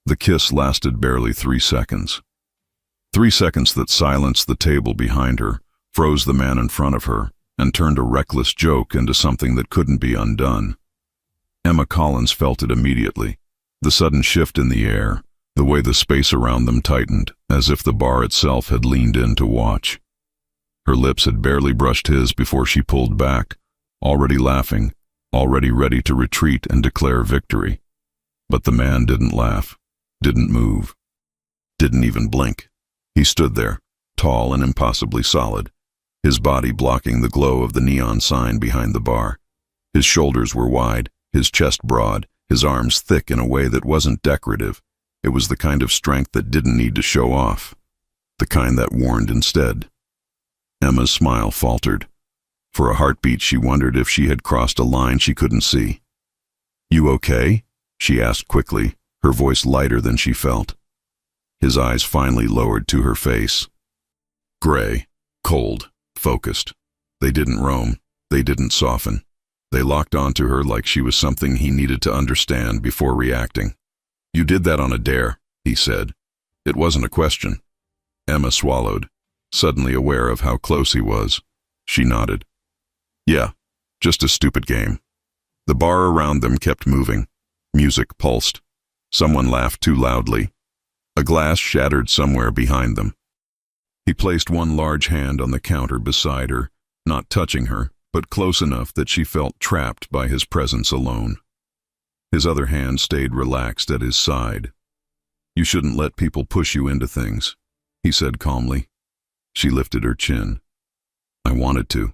The kiss lasted barely 3 seconds. 3 seconds that silenced the table behind her, froze the man in front of her, and turned a reckless joke into something that couldn't be undone. Emma Collins felt it immediately, the sudden shift in the air, the way the space around them tightened, as if the bar itself had leaned in to watch. Her lips had barely brushed his before she pulled back, already laughing, already ready to retreat and declare victory. But the man didn't laugh, didn't move, didn't even blink. He stood there, tall and impossibly solid, his body blocking the glow of the neon sign behind the bar. His shoulders were wide, his chest broad, his arms thick in a way that wasn't decorative. It was the kind of strength that didn't need to show off, the kind that warned instead. Emma's smile faltered. For a heartbeat, she wondered if she had crossed a line she couldn't see. "You okay?" she asked quickly, her voice lighter than she felt. His eyes finally lowered to her face. Gray, cold, focused. They didn't roam, they didn't soften. They locked onto her like she was something he needed to understand before reacting. "You did that on a dare," he said. It wasn't a question. Emma swallowed, suddenly aware of how close he was. She nodded. "Yeah, just a stupid game." The bar around them kept moving. Music pulsed. Someone laughed too loudly. A glass shattered somewhere behind them. He placed one large hand on the counter beside her, not touching her, but close enough that she felt trapped by his presence alone. His other hand stayed relaxed at his side. "You shouldn't let people push you into things," he said calmly. She lifted her chin. "I wanted to."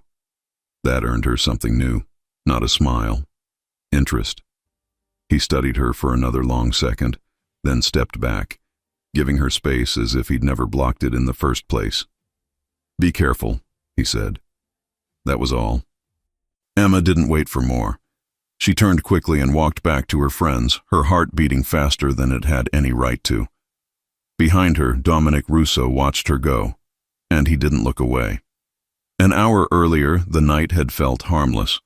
That earned her something new, not a smile. Interest. He studied her for another long second, then stepped back, giving her space as if he'd never blocked it in the first place. "Be careful," he said. That was all. Emma didn't wait for more. She turned quickly and walked back to her friends, her heart beating faster than it had any right to. Behind her, Dominic Russo watched her go, and he didn't look away. An hour earlier, the night had felt harmless.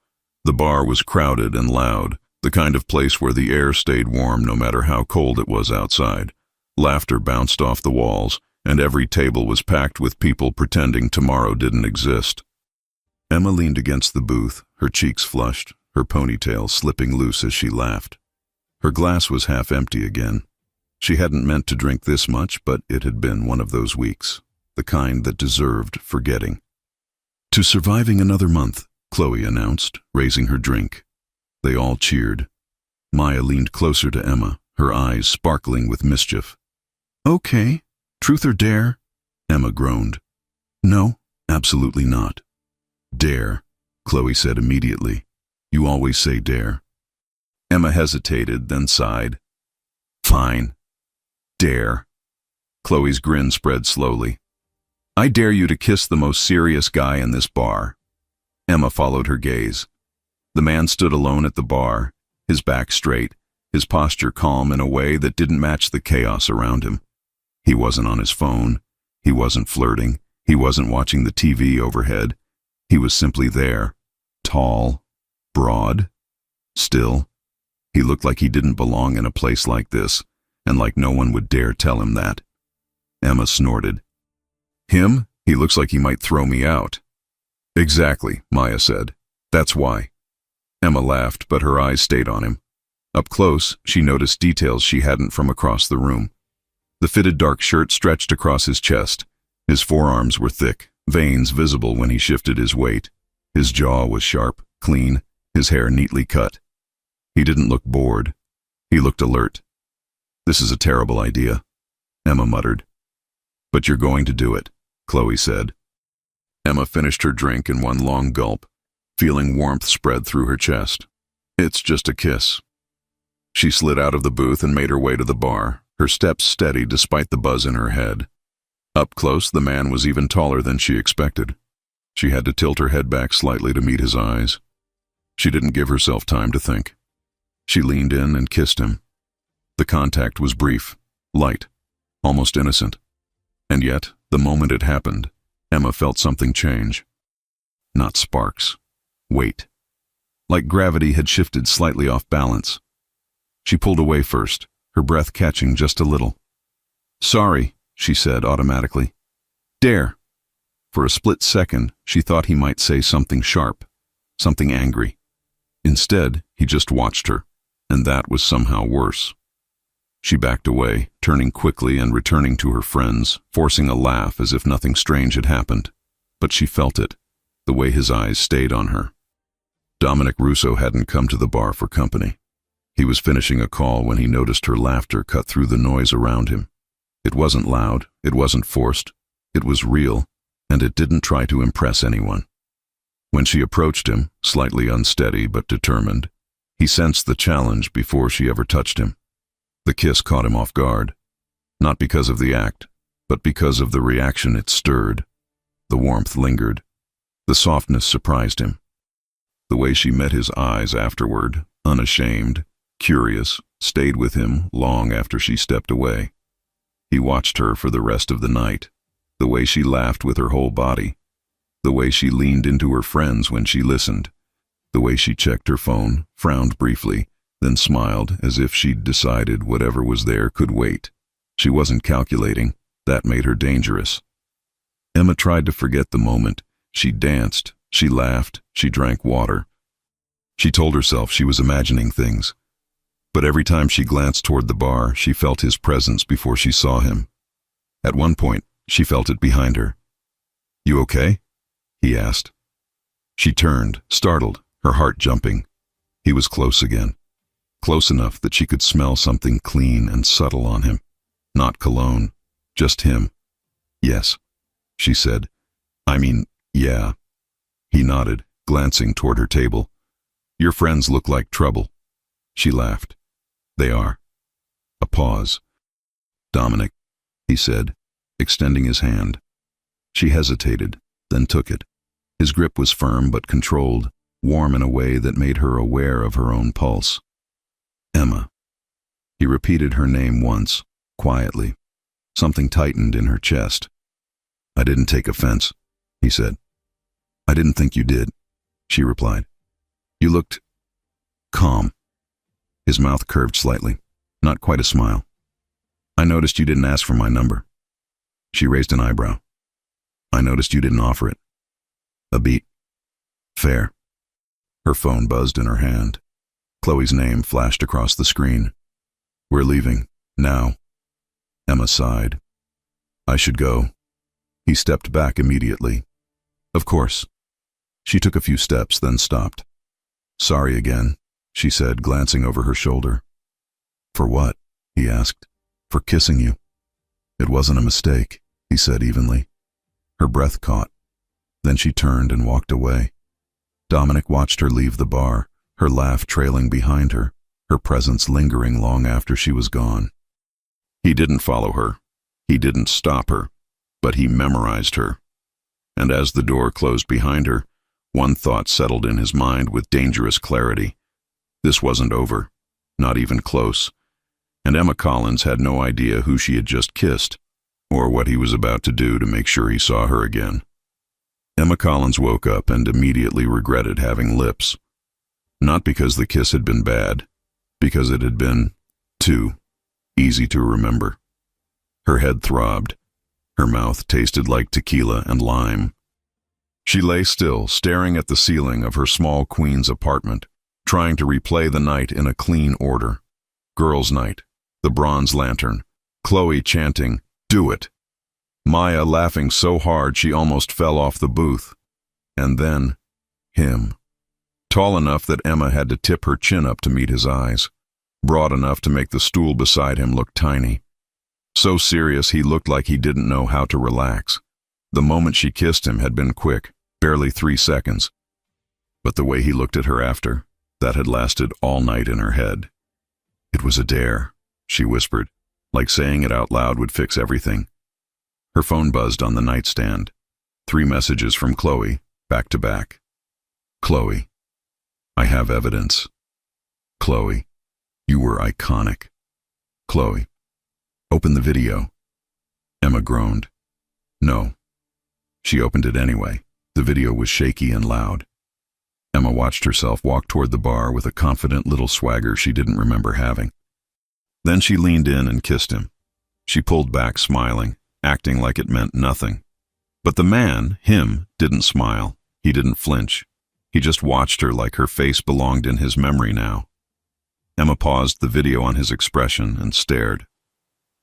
The bar was crowded and loud, the kind of place where the air stayed warm no matter how cold it was outside. Laughter bounced off the walls, and every table was packed with people pretending tomorrow didn't exist. Emma leaned against the booth, her cheeks flushed, her ponytail slipping loose as she laughed. Her glass was half empty again. She hadn't meant to drink this much, but it had been one of those weeks, the kind that deserved forgetting. "To surviving another month," Chloe announced, raising her drink. They all cheered. Maya leaned closer to Emma, her eyes sparkling with mischief. "Okay, truth or dare?" Emma groaned. "No, absolutely not." "Dare," Chloe said immediately. "You always say dare." Emma hesitated, then sighed. "Fine. Dare." Chloe's grin spread slowly. "I dare you to kiss the most serious guy in this bar." Emma followed her gaze. The man stood alone at the bar, his back straight, his posture calm in a way that didn't match the chaos around him. He wasn't on his phone. He wasn't flirting. He wasn't watching the TV overhead. He was simply there, tall, broad, still. He looked like he didn't belong in a place like this, and like no one would dare tell him that. Emma snorted. "Him? He looks like he might throw me out." "Exactly," Maya said. "That's why." Emma laughed, but her eyes stayed on him. Up close, she noticed details she hadn't from across the room. The fitted dark shirt stretched across his chest. His forearms were thick, veins visible when he shifted his weight. His jaw was sharp, clean, his hair neatly cut. He didn't look bored. He looked alert. "This is a terrible idea," Emma muttered. "But you're going to do it," Chloe said. Emma finished her drink in one long gulp, feeling warmth spread through her chest. "It's just a kiss." She slid out of the booth and made her way to the bar, her steps steady despite the buzz in her head. Up close, the man was even taller than she expected. She had to tilt her head back slightly to meet his eyes. She didn't give herself time to think. She leaned in and kissed him. The contact was brief, light, almost innocent. And yet, the moment it happened, Emma felt something change. Not sparks. Weight. Like gravity had shifted slightly off balance. She pulled away first, her breath catching just a little. "Sorry," she said automatically. "Dare." For a split second, she thought he might say something sharp, something angry. Instead, he just watched her, and that was somehow worse. She backed away, turning quickly and returning to her friends, forcing a laugh as if nothing strange had happened. But she felt it, the way his eyes stayed on her. Dominic Russo hadn't come to the bar for company. He was finishing a call when he noticed her laughter cut through the noise around him. It wasn't loud, it wasn't forced, it was real, and it didn't try to impress anyone. When she approached him, slightly unsteady but determined, he sensed the challenge before she ever touched him. The kiss caught him off guard, not because of the act, but because of the reaction it stirred. The warmth lingered. The softness surprised him. The way she met his eyes afterward, unashamed, curious, stayed with him long after she stepped away. He watched her for the rest of the night, the way she laughed with her whole body, the way she leaned into her friends when she listened, the way she checked her phone, frowned briefly, then smiled as if she'd decided whatever was there could wait. She wasn't calculating. That made her dangerous. Emma tried to forget the moment. She danced, she laughed, she drank water. She told herself she was imagining things. But every time she glanced toward the bar, she felt his presence before she saw him. At one point, she felt it behind her. "You okay?" he asked. She turned, startled, her heart jumping. He was close again. Close enough that she could smell something clean and subtle on him. Not cologne, just him. "Yes," she said. Yeah." He nodded, glancing toward her table. "Your friends look like trouble." She laughed. "They are." A pause. "Dominic," he said, extending his hand. She hesitated, then took it. His grip was firm but controlled, warm in a way that made her aware of her own pulse. "Emma." He repeated her name once, quietly. Something tightened in her chest. "I didn't take offense," he said. "I didn't think you did," she replied. "You looked calm." His mouth curved slightly, not quite a smile. "I noticed you didn't ask for my number." She raised an eyebrow. "I noticed you didn't offer it." "A beat." "Fair." Her phone buzzed in her hand. Chloe's name flashed across the screen. "We're leaving, now." Emma sighed. "I should go." He stepped back immediately. "Of course." She took a few steps, then stopped. "Sorry again," she said, glancing over her shoulder. "For what?" he asked. "For kissing you." "It wasn't a mistake," he said evenly. Her breath caught. Then she turned and walked away. Dominic watched her leave the bar, her laugh trailing behind her, her presence lingering long after she was gone. He didn't follow her. He didn't stop her, but he memorized her. And as the door closed behind her, one thought settled in his mind with dangerous clarity. This wasn't over, not even close. And Emma Collins had no idea who she had just kissed, or what he was about to do to make sure he saw her again. Emma Collins woke up and immediately regretted having lips. Not because the kiss had been bad, because it had been, too, easy to remember. Her head throbbed. Her mouth tasted like tequila and lime. She lay still, staring at the ceiling of her small Queens apartment, trying to replay the night in a clean order. Girls' night, the bronze lantern, Chloe chanting, "Do it!" Maya laughing so hard she almost fell off the booth. And then, him. Tall enough that Emma had to tip her chin up to meet his eyes. Broad enough to make the stool beside him look tiny. So serious he looked like he didn't know how to relax. The moment she kissed him had been quick, barely 3 seconds. But the way he looked at her after, that had lasted all night in her head. "It was a dare," she whispered, like saying it out loud would fix everything. Her phone buzzed on the nightstand. 3 messages from Chloe, back to back. "Chloe, I have evidence." "Chloe, you were iconic." "Chloe, open the video." Emma groaned. "No." She opened it anyway. The video was shaky and loud. Emma watched herself walk toward the bar with a confident little swagger she didn't remember having. Then she leaned in and kissed him. She pulled back, smiling, acting like it meant nothing. But the man, him, didn't smile. He didn't flinch. He just watched her like her face belonged in his memory now. Emma paused the video on his expression and stared.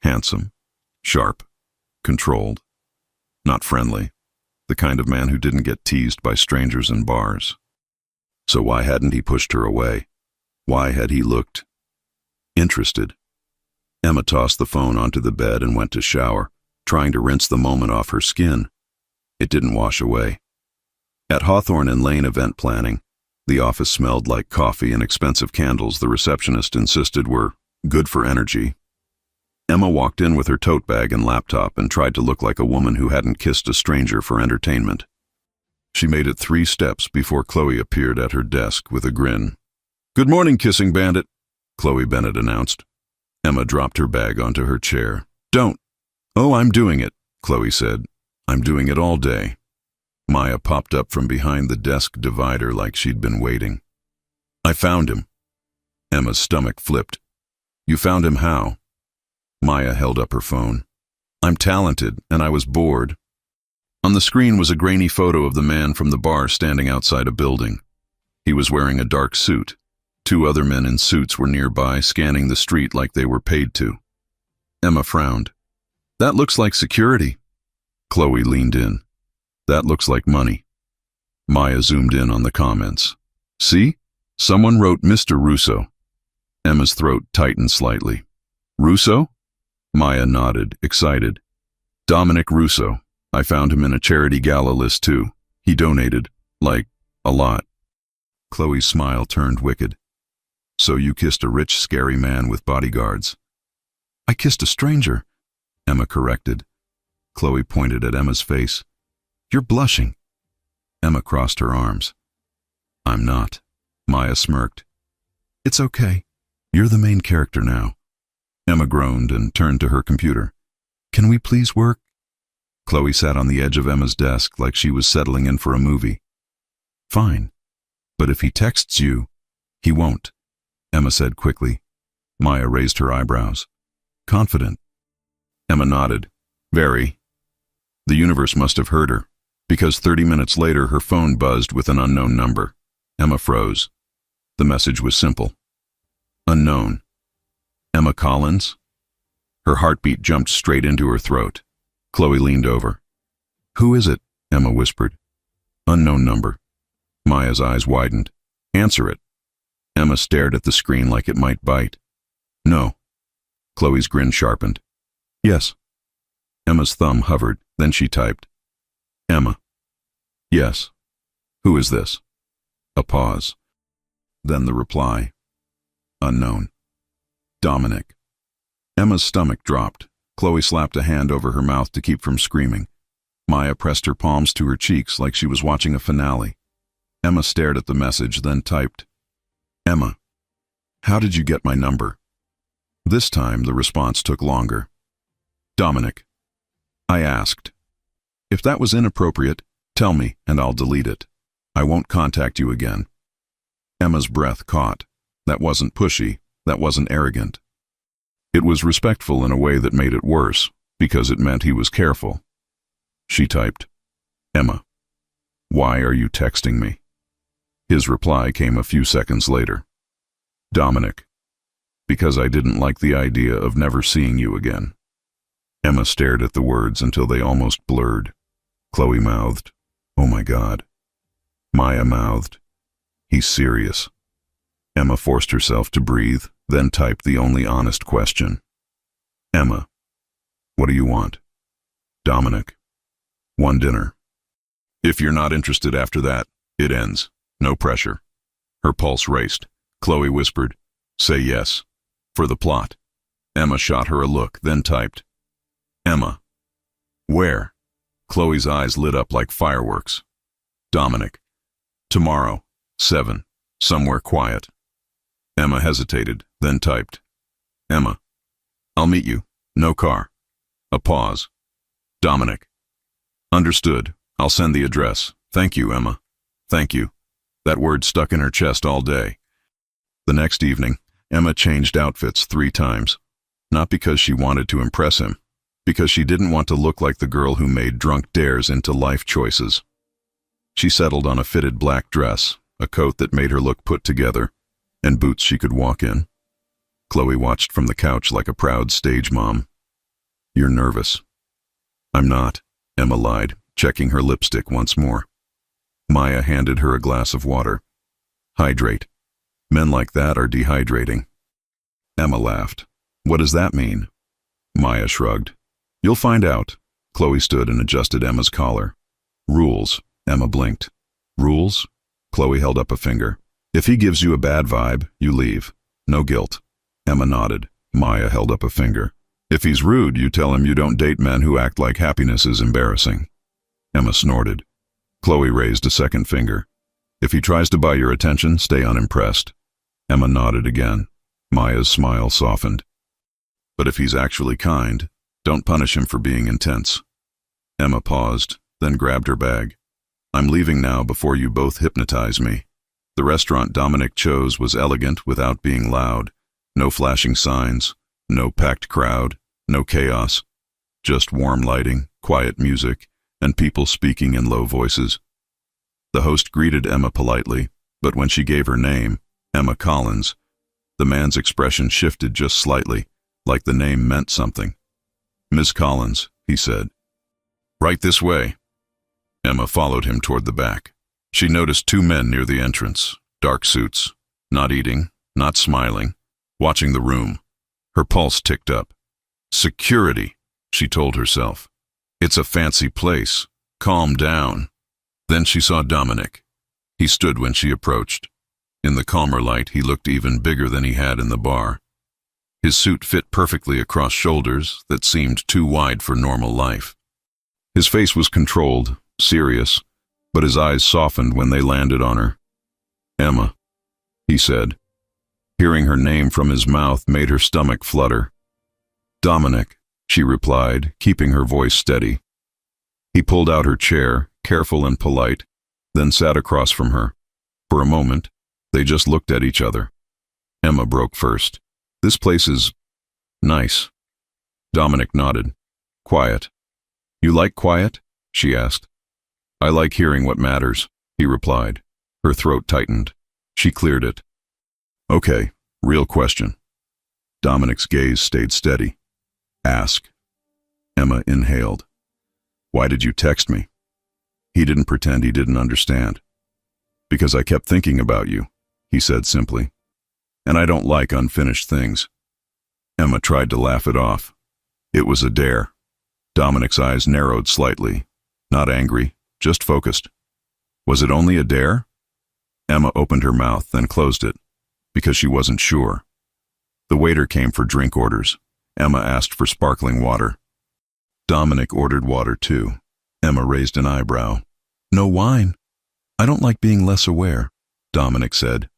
Handsome, sharp, controlled, not friendly. The kind of man who didn't get teased by strangers in bars. So why hadn't he pushed her away? Why had he looked interested? Emma tossed the phone onto the bed and went to shower, trying to rinse the moment off her skin. It didn't wash away. At Hawthorne and Lane event planning, the office smelled like coffee and expensive candles the receptionist insisted were good for energy. Emma walked in with her tote bag and laptop and tried to look like a woman who hadn't kissed a stranger for entertainment. She made it 3 steps before Chloe appeared at her desk with a grin. "Good morning, kissing bandit," Chloe Bennett announced. Emma dropped her bag onto her chair. "Don't." "Oh, I'm doing it," Chloe said. "I'm doing it all day." Maya popped up from behind the desk divider like she'd been waiting. "I found him." Emma's stomach flipped. "You found him how?" Maya held up her phone. "I'm talented, and I was bored." On the screen was a grainy photo of the man from the bar standing outside a building. He was wearing a dark suit. 2 other men in suits were nearby, scanning the street like they were paid to. Emma frowned. "That looks like security." Chloe leaned in. "That looks like money." Maya zoomed in on the comments. "See? Someone wrote Mr. Russo." Emma's throat tightened slightly. "Russo?" Maya nodded, excited. "Dominic Russo. I found him in a charity gala list too. He donated, like, a lot." Chloe's smile turned wicked. "So you kissed a rich, scary man with bodyguards." "I kissed a stranger," Emma corrected. Chloe pointed at Emma's face. "You're blushing." Emma crossed her arms. "I'm not." Maya smirked. "It's okay. You're the main character now." Emma groaned and turned to her computer. "Can we please work?" Chloe sat on the edge of Emma's desk like she was settling in for a movie. "Fine. But if he texts you..." "He won't," Emma said quickly. Maya raised her eyebrows. "Confident?" Emma nodded. "Very." The universe must have heard her, because 30 minutes later her phone buzzed with an unknown number. Emma froze. The message was simple. Unknown. Emma Collins? Her heartbeat jumped straight into her throat. Chloe leaned over. "Who is it?" Emma whispered. "Unknown number." Maya's eyes widened. "Answer it." Emma stared at the screen like it might bite. "No." Chloe's grin sharpened. "Yes." Emma's thumb hovered, then she typed. "Emma." "Yes." "Who is this?" A pause. Then the reply. "Unknown." "Dominic." Emma's stomach dropped. Chloe slapped a hand over her mouth to keep from screaming. Maya pressed her palms to her cheeks like she was watching a finale. Emma stared at the message, then typed. "Emma, how did you get my number?" This time the response took longer. "Dominic." I asked. "If that was inappropriate, tell me and I'll delete it. I won't contact you again." Emma's breath caught. That wasn't pushy. That wasn't arrogant. It was respectful in a way that made it worse, because it meant he was careful. She typed, "Emma, why are you texting me?" His reply came a few seconds later. "Dominic, because I didn't like the idea of never seeing you again." Emma stared at the words until they almost blurred. Chloe mouthed, "Oh my God." Maya mouthed, "He's serious." Emma forced herself to breathe, then typed the only honest question. "Emma, what do you want?" "Dominic, one dinner. If you're not interested after that, it ends. No pressure." Her pulse raced. Chloe whispered, "Say yes. For the plot." Emma shot her a look, then typed, "Emma, where?" Chloe's eyes lit up like fireworks. "Dominic, tomorrow, 7, somewhere quiet." Emma hesitated, then typed, "Emma, I'll meet you. No car." A pause. "Dominic, understood. I'll send the address. Thank you, Emma. Thank you." That word stuck in her chest all day. The next evening, Emma changed outfits 3 times. Not because she wanted to impress him, because she didn't want to look like the girl who made drunk dares into life choices. She settled on a fitted black dress, a coat that made her look put together, and boots she could walk in. Chloe watched from the couch like a proud stage mom. "You're nervous." "I'm not," Emma lied, checking her lipstick once more. Maya handed her a glass of water. "Hydrate. Men like that are dehydrating." Emma laughed. "What does that mean?" Maya shrugged. "You'll find out." Chloe stood and adjusted Emma's collar. "Rules," Emma blinked. "Rules?" Chloe held up a finger. "If he gives you a bad vibe, you leave. No guilt." Emma nodded. Maya held up a finger. "If he's rude, you tell him you don't date men who act like happiness is embarrassing." Emma snorted. Chloe raised a second finger. "If he tries to buy your attention, stay unimpressed." Emma nodded again. Maya's smile softened. "But if he's actually kind, don't punish him for being intense." Emma paused, then grabbed her bag. "I'm leaving now before you both hypnotize me." The restaurant Dominic chose was elegant without being loud. No flashing signs, no packed crowd, no chaos. Just warm lighting, quiet music, and people speaking in low voices. The host greeted Emma politely, but when she gave her name, Emma Collins, the man's expression shifted just slightly, like the name meant something. "Miss Collins," he said. "Right this way." Emma followed him toward the back. She noticed two men near the entrance, dark suits, not eating, not smiling, watching the room. Her pulse ticked up. "Security," she told herself. "It's a fancy place. Calm down." Then she saw Dominic. He stood when she approached. In the calmer light, he looked even bigger than he had in the bar. His suit fit perfectly across shoulders that seemed too wide for normal life. His face was controlled, serious, but his eyes softened when they landed on her. "Emma," he said. Hearing her name from his mouth made her stomach flutter. "Dominic," she replied, keeping her voice steady. He pulled out her chair, careful and polite, then sat across from her. For a moment, they just looked at each other. Emma broke first. "This place is nice." Dominic nodded. "Quiet." "You like quiet?" she asked. "I like hearing what matters," he replied. Her throat tightened. She cleared it. "Okay, real question." Dominic's gaze stayed steady. "Ask." Emma inhaled. "Why did you text me?" He didn't pretend he didn't understand. "Because I kept thinking about you," he said simply. "And I don't like unfinished things." Emma tried to laugh it off. It was a dare. Dominic's eyes narrowed slightly. Not angry, just focused. Was it only a dare? Emma opened her mouth, then closed it, because she wasn't sure. The waiter came for drink orders. Emma asked for sparkling water. Dominic ordered water too. Emma raised an eyebrow. "No wine." "I don't like being less aware," Dominic said.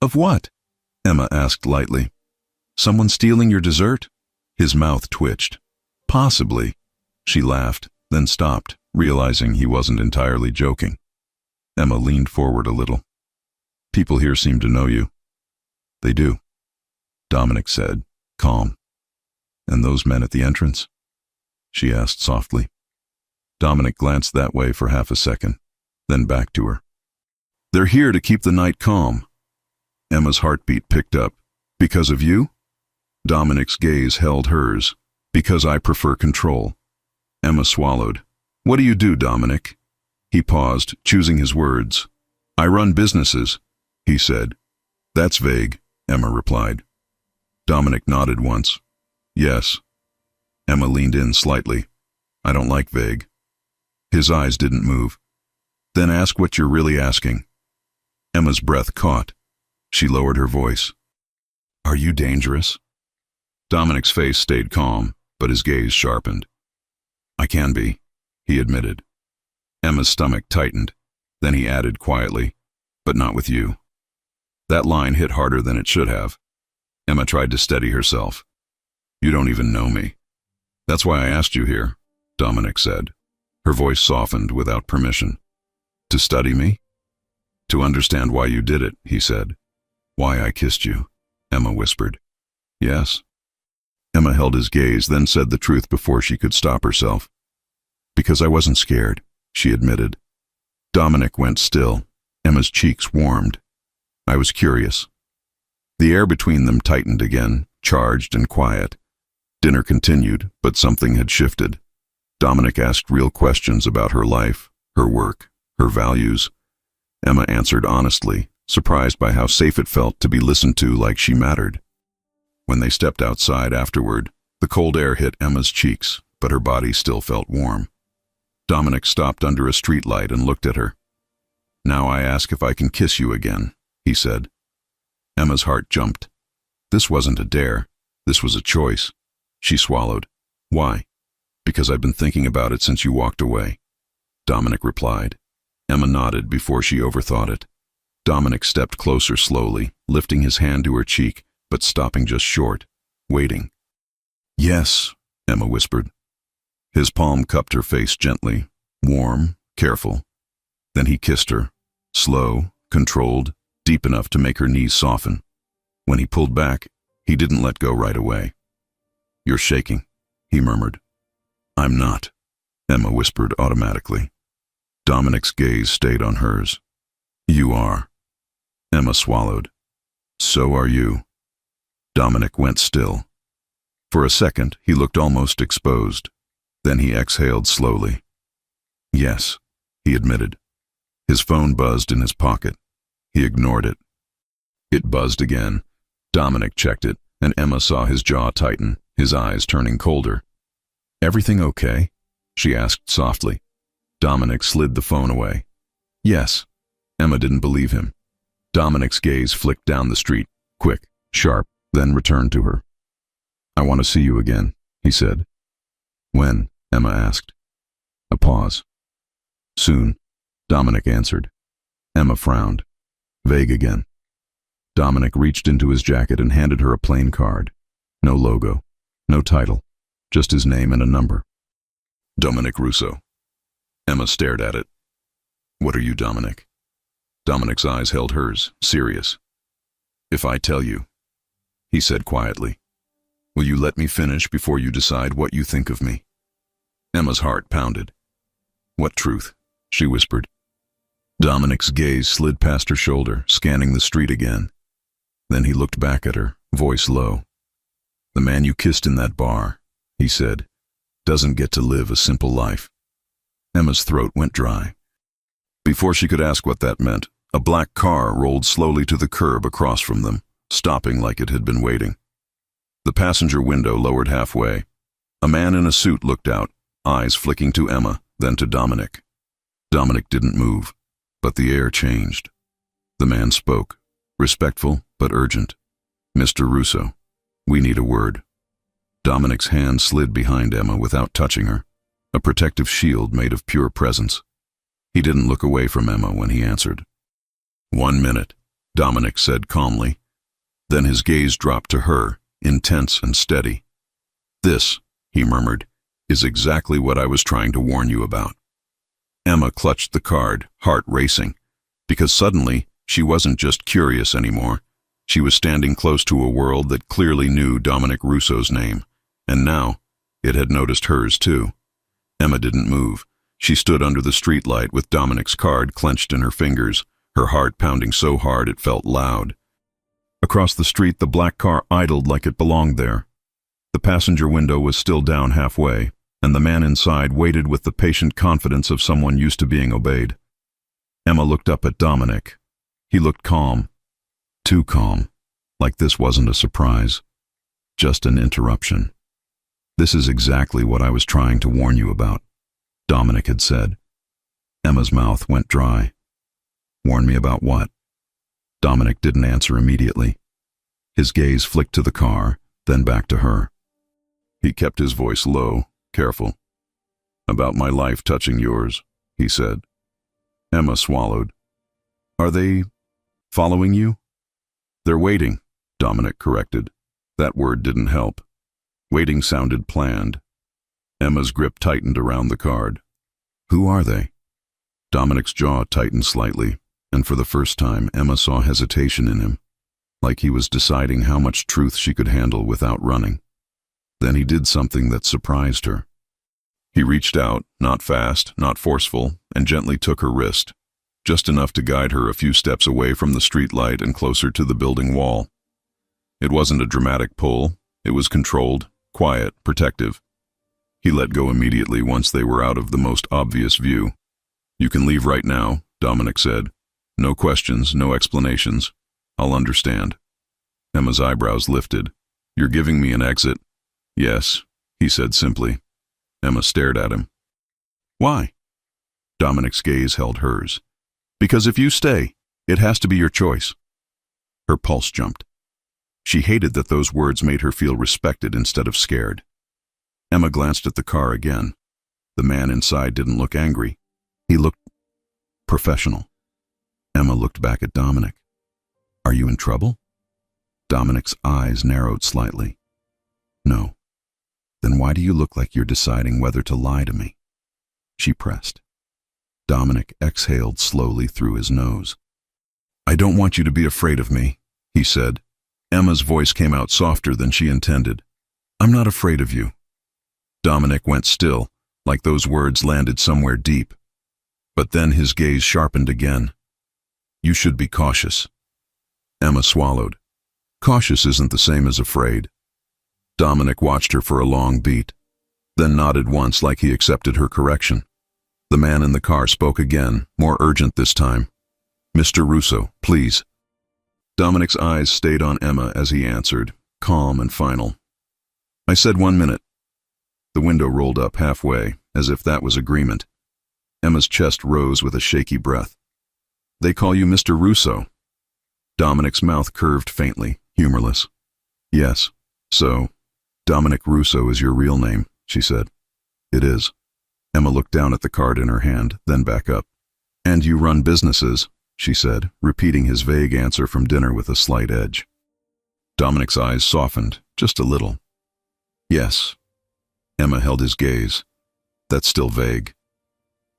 "Of what?" Emma asked lightly. "Someone stealing your dessert?" His mouth twitched. "Possibly." She laughed, then stopped, realizing he wasn't entirely joking. Emma leaned forward a little. "People here seem to know you." "They do," Dominic said, calm. "And those men at the entrance?" she asked softly. Dominic glanced that way for half a second, then back to her. "They're here to keep the night calm." Emma's heartbeat picked up. "Because of you?" Dominic's gaze held hers. "Because I prefer control." Emma swallowed. "What do you do, Dominic?" He paused, choosing his words. "I run businesses," he said. "That's vague," Emma replied. Dominic nodded once. "Yes." Emma leaned in slightly. "I don't like vague." His eyes didn't move. "Then ask what you're really asking." Emma's breath caught. She lowered her voice. "Are you dangerous?" Dominic's face stayed calm, but his gaze sharpened. "I can be," he admitted. Emma's stomach tightened. Then he added quietly, "But not with you." That line hit harder than it should have. Emma tried to steady herself. "You don't even know me." "That's why I asked you here," Dominic said. Her voice softened without permission. "To study me?" "To understand why you did it," he said. "Why I kissed you," Emma whispered. "Yes." Emma held his gaze, then said the truth before she could stop herself. Because I wasn't scared, she admitted. Dominic went still. Emma's cheeks warmed. I was curious. The air between them tightened again, charged and quiet. Dinner continued, but something had shifted. Dominic asked real questions about her life, her work, her values. Emma answered honestly, surprised by how safe it felt to be listened to like she mattered. When they stepped outside afterward, the cold air hit Emma's cheeks, but her body still felt warm. Dominic stopped under a streetlight and looked at her. Now I ask if I can kiss you again, he said. Emma's heart jumped. This wasn't a dare. This was a choice. She swallowed. Why? Because I've been thinking about it since you walked away. Dominic replied. Emma nodded before she overthought it. Dominic stepped closer slowly, lifting his hand to her cheek, but stopping just short, waiting. Yes, Emma whispered. His palm cupped her face gently, warm, careful. Then he kissed her, slow, controlled, deep enough to make her knees soften. When he pulled back, he didn't let go right away. You're shaking, he murmured. I'm not, Emma whispered automatically. Dominic's gaze stayed on hers. You are. Emma swallowed. So are you. Dominic went still. For a second, he looked almost exposed. Then he exhaled slowly. Yes, he admitted. His phone buzzed in his pocket. He ignored it. It buzzed again. Dominic checked it, and Emma saw his jaw tighten, his eyes turning colder. Everything okay? She asked softly. Dominic slid the phone away. Yes. Emma didn't believe him. Dominic's gaze flicked down the street, quick, sharp, then returned to her. I want to see you again, he said. When? Emma asked. A pause. Soon, Dominic answered. Emma frowned. Vague again. Dominic reached into his jacket and handed her a plain card. No logo, no title, just his name and a number. Dominic Russo. Emma stared at it. What are you, Dominic? Dominic's eyes held hers, serious. If I tell you, he said quietly, will you let me finish before you decide what you think of me? Emma's heart pounded. What truth? She whispered. Dominic's gaze slid past her shoulder, scanning the street again. Then he looked back at her, voice low. The man you kissed in that bar, he said, doesn't get to live a simple life. Emma's throat went dry. Before she could ask what that meant, a black car rolled slowly to the curb across from them, stopping like it had been waiting. The passenger window lowered halfway. A man in a suit looked out, eyes flicking to Emma, then to Dominic. Dominic didn't move, but the air changed. The man spoke, respectful but urgent. Mr. Russo, we need a word. Dominic's hand slid behind Emma without touching her, a protective shield made of pure presence. He didn't look away from Emma when he answered. 1 minute, Dominic said calmly. Then his gaze dropped to her, intense and steady. This, he murmured, is exactly what I was trying to warn you about. Emma clutched the card, heart racing, because suddenly she wasn't just curious anymore. She was standing close to a world that clearly knew Dominic Russo's name, and now it had noticed hers too. Emma didn't move. She stood under the streetlight with Dominic's card clenched in her fingers, her heart pounding so hard it felt loud. Across the street, the black car idled like it belonged there. The passenger window was still down halfway, and the man inside waited with the patient confidence of someone used to being obeyed. Emma looked up at Dominic. He looked calm. Too calm, like this wasn't a surprise, just an interruption. This is exactly what I was trying to warn you about, Dominic had said. Emma's mouth went dry. Warn me about what? Dominic didn't answer immediately. His gaze flicked to the car, then back to her. He kept his voice low, careful. About my life touching yours, he said. Emma swallowed. Are they following you? They're waiting, Dominic corrected. That word didn't help. Waiting sounded planned. Emma's grip tightened around the card. Who are they? Dominic's jaw tightened slightly, and for the first time Emma saw hesitation in him, like he was deciding how much truth she could handle without running. Then he did something that surprised her. He reached out, not fast, not forceful, and gently took her wrist, just enough to guide her a few steps away from the street light and closer to the building wall. It wasn't a dramatic pull. It was controlled, quiet, protective. He let go immediately once they were out of the most obvious view. "You can leave right now," Dominic said. "No questions, no explanations. I'll understand." Emma's eyebrows lifted. "You're giving me an exit?" "Yes," he said simply. Emma stared at him. "Why?" Dominic's gaze held hers. "Because if you stay, it has to be your choice." Her pulse jumped. She hated that those words made her feel respected instead of scared. Emma glanced at the car again. The man inside didn't look angry. He looked professional. Emma looked back at Dominic. "Are you in trouble?" Dominic's eyes narrowed slightly. "No." "Then why do you look like you're deciding whether to lie to me?" She pressed. Dominic exhaled slowly through his nose. "I don't want you to be afraid of me," he said. Emma's voice came out softer than she intended. "I'm not afraid of you." Dominic went still, like those words landed somewhere deep. But then his gaze sharpened again. "You should be cautious." Emma swallowed. "Cautious isn't the same as afraid." Dominic watched her for a long beat, then nodded once like he accepted her correction. The man in the car spoke again, more urgent this time. "Mr. Russo, please." Dominic's eyes stayed on Emma as he answered, calm and final. "I said 1 minute." The window rolled up halfway, as if that was agreement. Emma's chest rose with a shaky breath. "They call you Mr. Russo." Dominic's mouth curved faintly, humorless. "Yes, so, Dominic Russo is your real name," she said. "It is." Emma looked down at the card in her hand, then back up. "And you run businesses," she said, repeating his vague answer from dinner with a slight edge. Dominic's eyes softened, just a little. "Yes." Emma held his gaze. "That's still vague."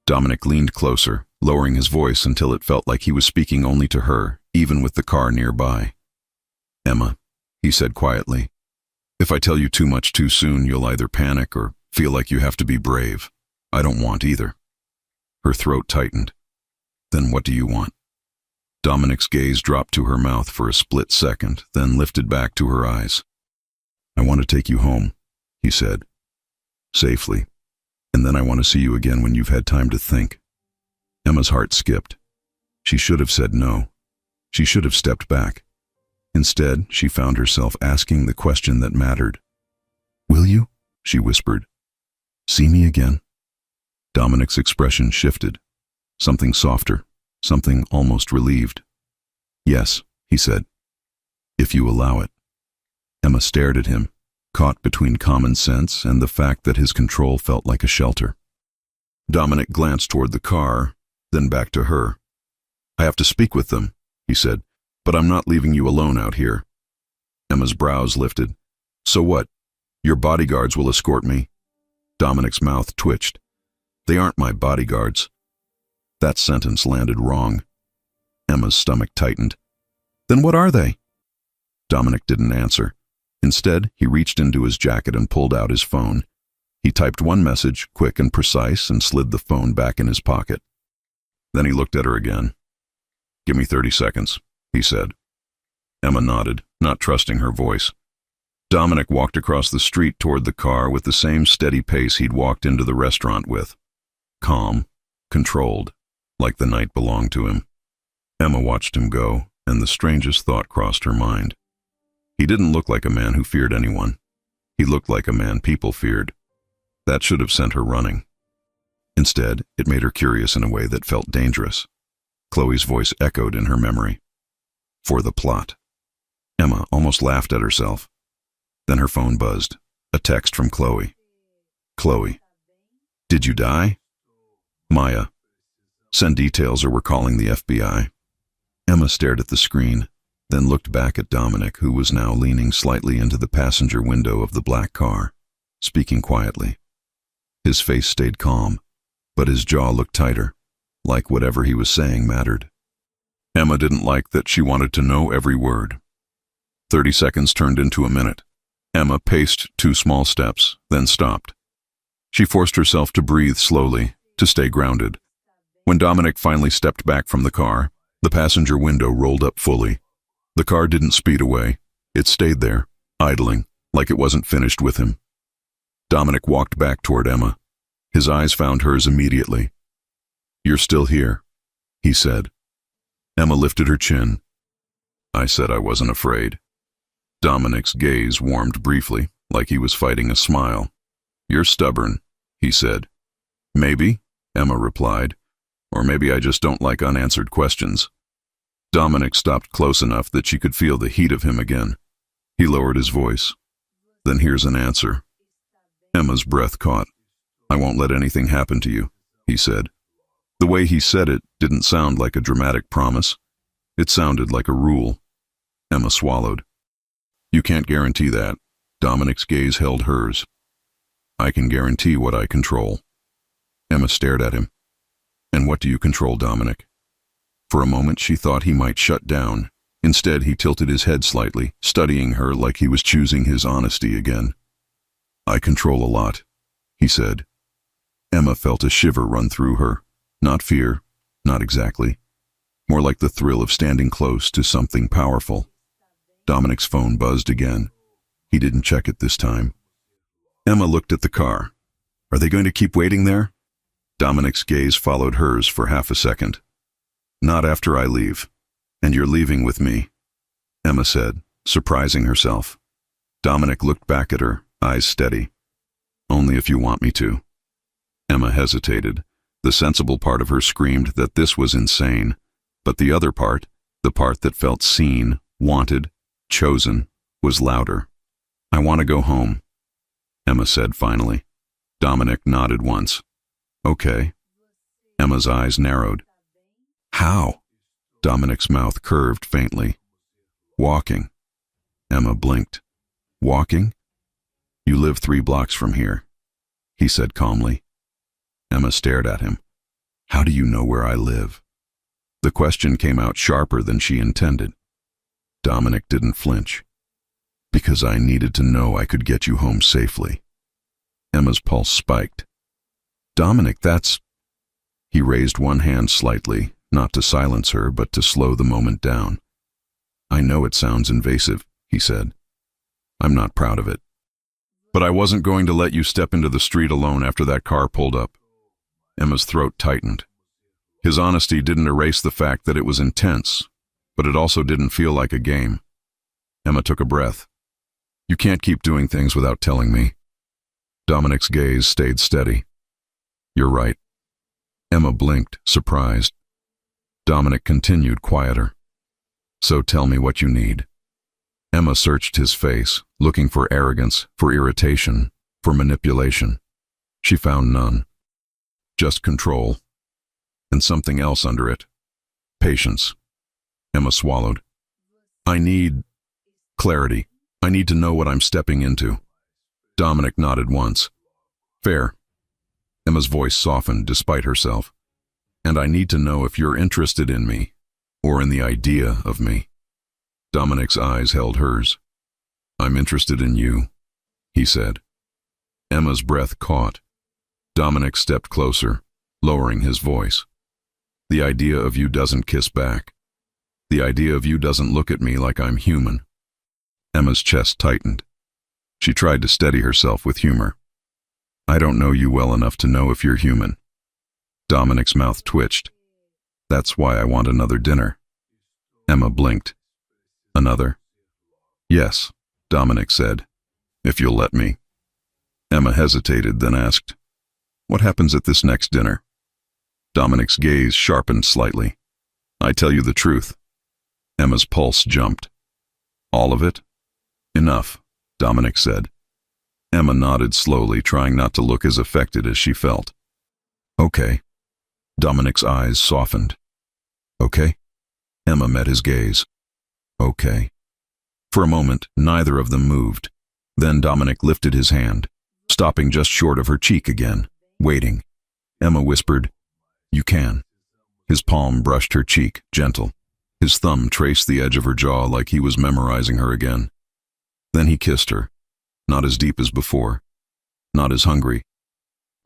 Dominic leaned closer, lowering his voice until it felt like he was speaking only to her, even with the car nearby. "Emma," he said quietly, "if I tell you too much too soon, you'll either panic or feel like you have to be brave. I don't want either." Her throat tightened. "Then what do you want?" Dominic's gaze dropped to her mouth for a split second, then lifted back to her eyes. "I want to take you home," he said. "Safely. And then I want to see you again when you've had time to think." Emma's heart skipped. She should have said no. She should have stepped back. Instead, she found herself asking the question that mattered. "Will you?" she whispered. "See me again?" Dominic's expression shifted. Something softer, something almost relieved. "Yes," he said. "If you allow it." Emma stared at him, caught between common sense and the fact that his control felt like a shelter. Dominic glanced toward the car, then back to her. "I have to speak with them," he said, "but I'm not leaving you alone out here." Emma's brows lifted. "So what? Your bodyguards will escort me?" Dominic's mouth twitched. "They aren't my bodyguards." That sentence landed wrong. Emma's stomach tightened. "Then what are they?" Dominic didn't answer. Instead, he reached into his jacket and pulled out his phone. He typed one message, quick and precise, and slid the phone back in his pocket. Then he looked at her again. "Give me 30 seconds, he said. Emma nodded, not trusting her voice. Dominic walked across the street toward the car with the same steady pace he'd walked into the restaurant with. Calm, controlled, like the night belonged to him. Emma watched him go, and the strangest thought crossed her mind. He didn't look like a man who feared anyone. He looked like a man people feared. That should have sent her running. Instead, it made her curious in a way that felt dangerous. Chloe's voice echoed in her memory. "For the plot." Emma almost laughed at herself. Then her phone buzzed. A text from Chloe. "Chloe, did you die?" "Maya, send details or we're calling the FBI." Emma stared at the screen, then looked back at Dominic, who was now leaning slightly into the passenger window of the black car, speaking quietly. His face stayed calm, but his jaw looked tighter, like whatever he was saying mattered. Emma didn't like that she wanted to know every word. 30 seconds turned into a minute. Emma paced 2 small steps, then stopped. She forced herself to breathe slowly, to stay grounded. When Dominic finally stepped back from the car, the passenger window rolled up fully. The car didn't speed away. It stayed there, idling, like it wasn't finished with him. Dominic walked back toward Emma. His eyes found hers immediately. "You're still here," he said. Emma lifted her chin. "I said I wasn't afraid." Dominic's gaze warmed briefly, like he was fighting a smile. "You're stubborn," he said. "Maybe," Emma replied. "Or maybe I just don't like unanswered questions." Dominic stopped close enough that she could feel the heat of him again. He lowered his voice. "Then here's an answer." Emma's breath caught. "I won't let anything happen to you," he said. The way he said it didn't sound like a dramatic promise. It sounded like a rule. Emma swallowed. "You can't guarantee that." Dominic's gaze held hers. "I can guarantee what I control." Emma stared at him. "And what do you control, Dominic?" For a moment she thought he might shut down. Instead he tilted his head slightly, studying her like he was choosing his honesty again. "I control a lot," he said. Emma felt a shiver run through her. Not fear, not exactly. More like the thrill of standing close to something powerful. Dominic's phone buzzed again. He didn't check it this time. Emma looked at the car. "Are they going to keep waiting there?" Dominic's gaze followed hers for half a second. "Not after I leave. And you're leaving with me," Emma said, surprising herself. Dominic looked back at her, eyes steady. "Only if you want me to." Emma hesitated. The sensible part of her screamed that this was insane. But the other part, the part that felt seen, wanted, chosen, was louder. "I want to go home," Emma said finally. Dominic nodded once. "Okay." Emma's eyes narrowed. "How?" Dominic's mouth curved faintly. "Walking." Emma blinked. "Walking?" "You live 3 blocks from here," he said calmly. Emma stared at him. "How do you know where I live?" The question came out sharper than she intended. Dominic didn't flinch. "Because I needed to know I could get you home safely." Emma's pulse spiked. "Dominic, that's—" He raised one hand slightly, not to silence her, but to slow the moment down. "I know it sounds invasive," he said. "I'm not proud of it. But I wasn't going to let you step into the street alone after that car pulled up." Emma's throat tightened. His honesty didn't erase the fact that it was intense, but it also didn't feel like a game. Emma took a breath. "You can't keep doing things without telling me." Dominic's gaze stayed steady. "You're right." Emma blinked, surprised. Dominic continued quieter. "So tell me what you need." Emma searched his face, looking for arrogance, for irritation, for manipulation. She found none. Just control. And something else under it. Patience. Emma swallowed. "I need clarity. I need to know what I'm stepping into." Dominic nodded once. "Fair." Emma's voice softened despite herself. "And I need to know if you're interested in me, or in the idea of me." Dominic's eyes held hers. "I'm interested in you," he said. Emma's breath caught. Dominic stepped closer, lowering his voice. "The idea of you doesn't kiss back. The idea of you doesn't look at me like I'm human." Emma's chest tightened. She tried to steady herself with humor. "I don't know you well enough to know if you're human." Dominic's mouth twitched. "That's why I want another dinner." Emma blinked. "Another?" "Yes," Dominic said. "If you'll let me." Emma hesitated, then asked, "What happens at this next dinner?" Dominic's gaze sharpened slightly. "I tell you the truth." Emma's pulse jumped. "All of it?" "Enough," Dominic said. Emma nodded slowly, trying not to look as affected as she felt. "Okay." Dominic's eyes softened. "Okay?" Emma met his gaze. "Okay." For a moment, neither of them moved. Then Dominic lifted his hand, stopping just short of her cheek again, waiting. Emma whispered, "You can." His palm brushed her cheek, gentle. His thumb traced the edge of her jaw like he was memorizing her again. Then he kissed her, Not as deep as before. Not as hungry.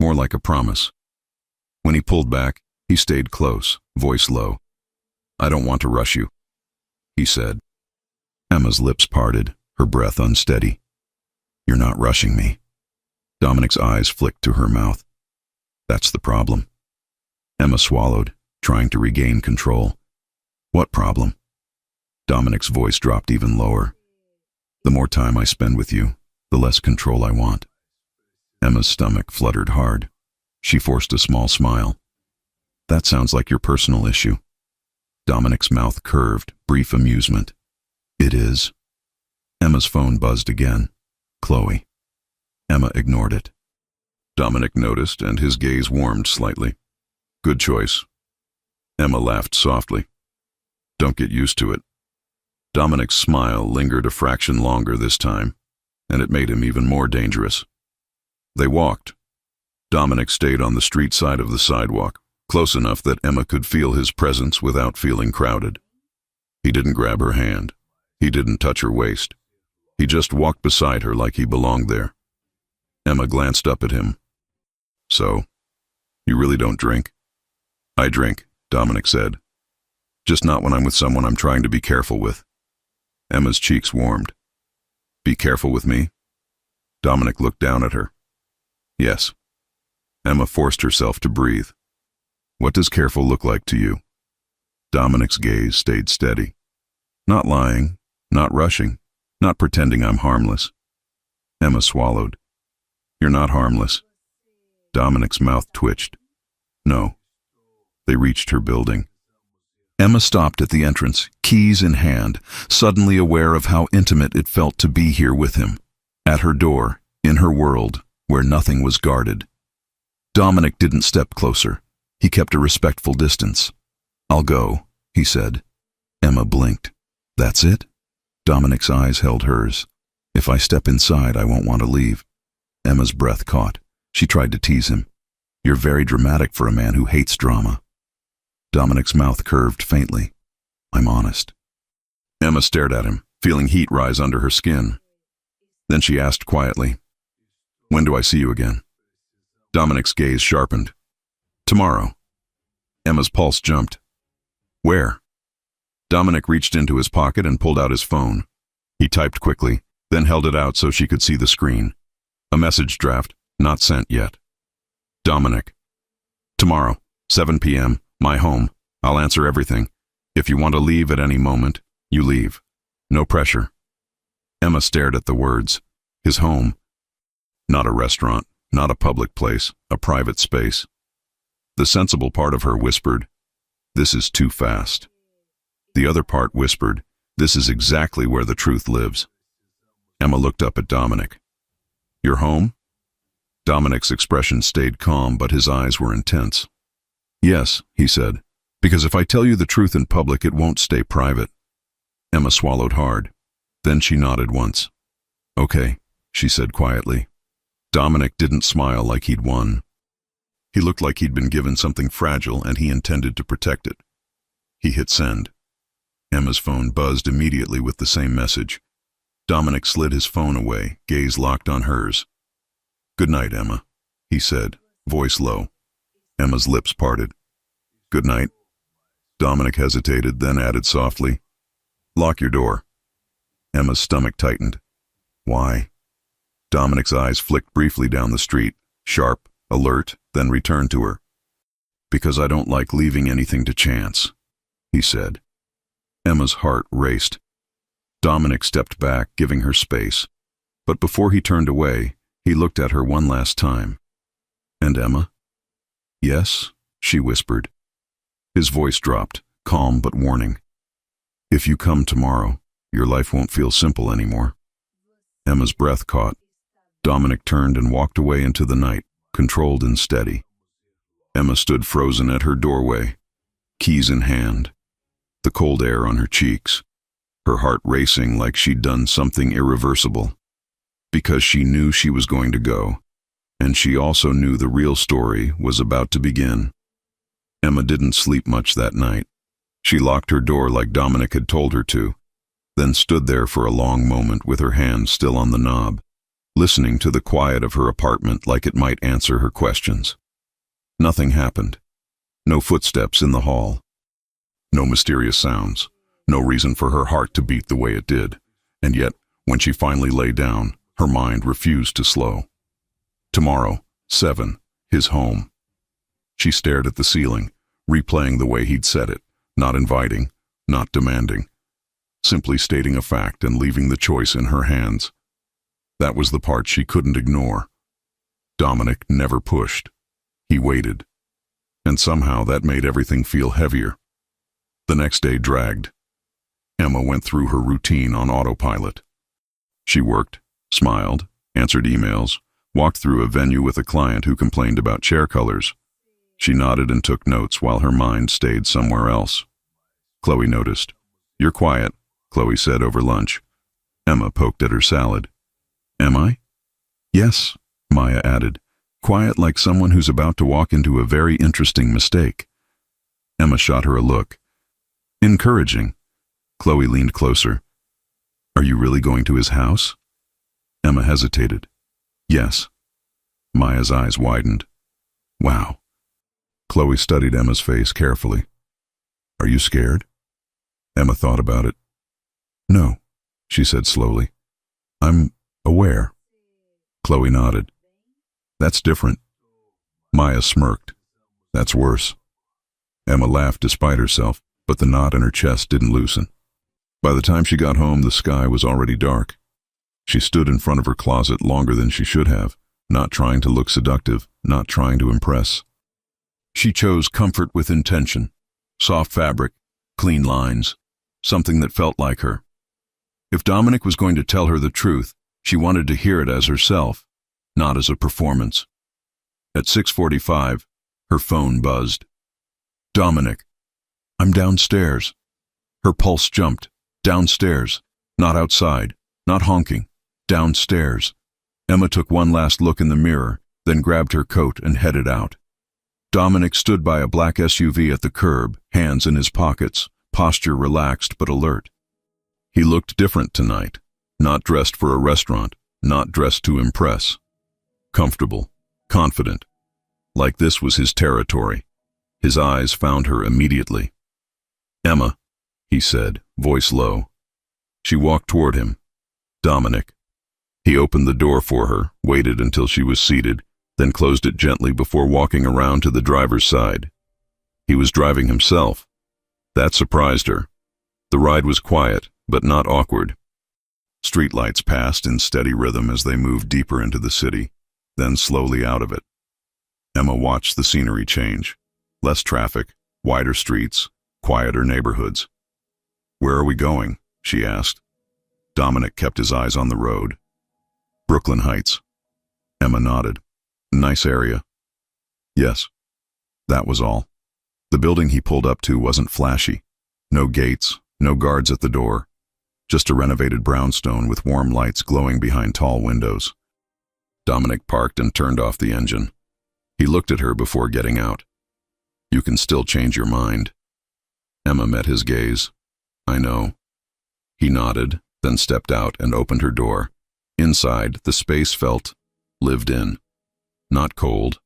More like a promise. When he pulled back, he stayed close, voice low. "I don't want to rush you," he said. Emma's lips parted, her breath unsteady. "You're not rushing me." Dominic's eyes flicked to her mouth. "That's the problem." Emma swallowed, trying to regain control. "What problem?" Dominic's voice dropped even lower. "The more time I spend with you, the less control I want." Emma's stomach fluttered hard. She forced a small smile. "That sounds like your personal issue." Dominic's mouth curved, brief amusement. "It is." Emma's phone buzzed again. Chloe. Emma ignored it. Dominic noticed, and his gaze warmed slightly. "Good choice." Emma laughed softly. "Don't get used to it." Dominic's smile lingered a fraction longer this time, and it made him even more dangerous. They walked. Dominic stayed on the street side of the sidewalk, close enough that Emma could feel his presence without feeling crowded. He didn't grab her hand. He didn't touch her waist. He just walked beside her like he belonged there. Emma glanced up at him. "So, you really don't drink?" "I drink," Dominic said. "Just not when I'm with someone I'm trying to be careful with." Emma's cheeks warmed. "Be careful with me?" Dominic looked down at her. "Yes." Emma forced herself to breathe. "What does careful look like to you?" Dominic's gaze stayed steady. "Not lying, not rushing, not pretending I'm harmless." Emma swallowed. "You're not harmless." Dominic's mouth twitched. "No." They reached her building. Emma stopped at the entrance, keys in hand, suddenly aware of how intimate it felt to be here with him. At her door, in her world, where nothing was guarded. Dominic didn't step closer. He kept a respectful distance. "I'll go," he said. Emma blinked. "That's it?" Dominic's eyes held hers. "If I step inside, I won't want to leave." Emma's breath caught. She tried to tease him. "You're very dramatic for a man who hates drama." Dominic's mouth curved faintly. "I'm honest." Emma stared at him, feeling heat rise under her skin. Then she asked quietly, "When do I see you again?" Dominic's gaze sharpened. "Tomorrow." Emma's pulse jumped. "Where?" Dominic reached into his pocket and pulled out his phone. He typed quickly, then held it out so she could see the screen. A message draft, not sent yet. "Dominic. Tomorrow, 7 p.m., my home. I'll answer everything. If you want to leave at any moment, you leave. No pressure." Emma stared at the words. His home. Not a restaurant, not a public place, a private space. The sensible part of her whispered, "This is too fast." The other part whispered, "This is exactly where the truth lives." Emma looked up at Dominic. "Your home?" Dominic's expression stayed calm, but his eyes were intense. "Yes," he said, "because if I tell you the truth in public, it won't stay private." Emma swallowed hard. Then she nodded once. "Okay," she said quietly. Dominic didn't smile like he'd won. He looked like he'd been given something fragile and he intended to protect it. He hit send. Emma's phone buzzed immediately with the same message. Dominic slid his phone away, gaze locked on hers. "Good night, Emma," he said, voice low. Emma's lips parted. "Good night." Dominic hesitated, then added softly, "Lock your door." Emma's stomach tightened. "Why?" Dominic's eyes flicked briefly down the street, sharp, alert, then returned to her. "Because I don't like leaving anything to chance," he said. Emma's heart raced. Dominic stepped back, giving her space. But before he turned away, he looked at her one last time. "And Emma?" "Yes," she whispered. His voice dropped, calm but warning. "If you come tomorrow, your life won't feel simple anymore." Emma's breath caught. Dominic turned and walked away into the night, controlled and steady. Emma stood frozen at her doorway, keys in hand, the cold air on her cheeks, her heart racing like she'd done something irreversible. Because she knew she was going to go, and she also knew the real story was about to begin. Emma didn't sleep much that night. She locked her door like Dominic had told her to, then stood there for a long moment with her hand still on the knob, listening to the quiet of her apartment like it might answer her questions. Nothing happened. No footsteps in the hall. No mysterious sounds. No reason for her heart to beat the way it did. And yet, when she finally lay down, her mind refused to slow. Tomorrow, 7, his home. She stared at the ceiling, replaying the way he'd said it, not inviting, not demanding, simply stating a fact and leaving the choice in her hands. That was the part she couldn't ignore. Dominic never pushed. He waited. And somehow that made everything feel heavier. The next day dragged. Emma went through her routine on autopilot. She worked, smiled, answered emails, walked through a venue with a client who complained about chair colors. She nodded and took notes while her mind stayed somewhere else. Chloe noticed. "You're quiet," Chloe said over lunch. Emma poked at her salad. "Am I?" "Yes," Maya added. "Quiet like someone who's about to walk into a very interesting mistake." Emma shot her a look. "Encouraging." Chloe leaned closer. "Are you really going to his house?" Emma hesitated. "Yes." Maya's eyes widened. "Wow." Chloe studied Emma's face carefully. "Are you scared?" Emma thought about it. "No," she said slowly. "I'm aware." Chloe nodded. "That's different." Maya smirked. "That's worse." Emma laughed despite herself, but the knot in her chest didn't loosen. By the time she got home, the sky was already dark. She stood in front of her closet longer than she should have, not trying to look seductive, not trying to impress. She chose comfort with intention, soft fabric, clean lines, something that felt like her. If Dominic was going to tell her the truth, she wanted to hear it as herself, not as a performance. At 6:45, her phone buzzed. "Dominic." "I'm downstairs." Her pulse jumped. Downstairs. Not outside. Not honking. Downstairs. Emma took one last look in the mirror, then grabbed her coat and headed out. Dominic stood by a black SUV at the curb, hands in his pockets, posture relaxed but alert. He looked different tonight, not dressed for a restaurant, not dressed to impress. Comfortable, confident, like this was his territory. His eyes found her immediately. "Emma," he said, voice low. She walked toward him. "Dominic." He opened the door for her, waited until she was seated, then closed it gently before walking around to the driver's side. He was driving himself. That surprised her. The ride was quiet, but not awkward. Streetlights passed in steady rhythm as they moved deeper into the city, then slowly out of it. Emma watched the scenery change. Less traffic, wider streets, quieter neighborhoods. "Where are we going?" she asked. Dominic kept his eyes on the road. "Brooklyn Heights." Emma nodded. "Nice area." "Yes." That was all. The building he pulled up to wasn't flashy. No gates, no guards at the door. Just a renovated brownstone with warm lights glowing behind tall windows. Dominic parked and turned off the engine. He looked at her before getting out. "You can still change your mind." Emma met his gaze. "I know." He nodded, then stepped out and opened her door. Inside, the space felt lived in. Not cold,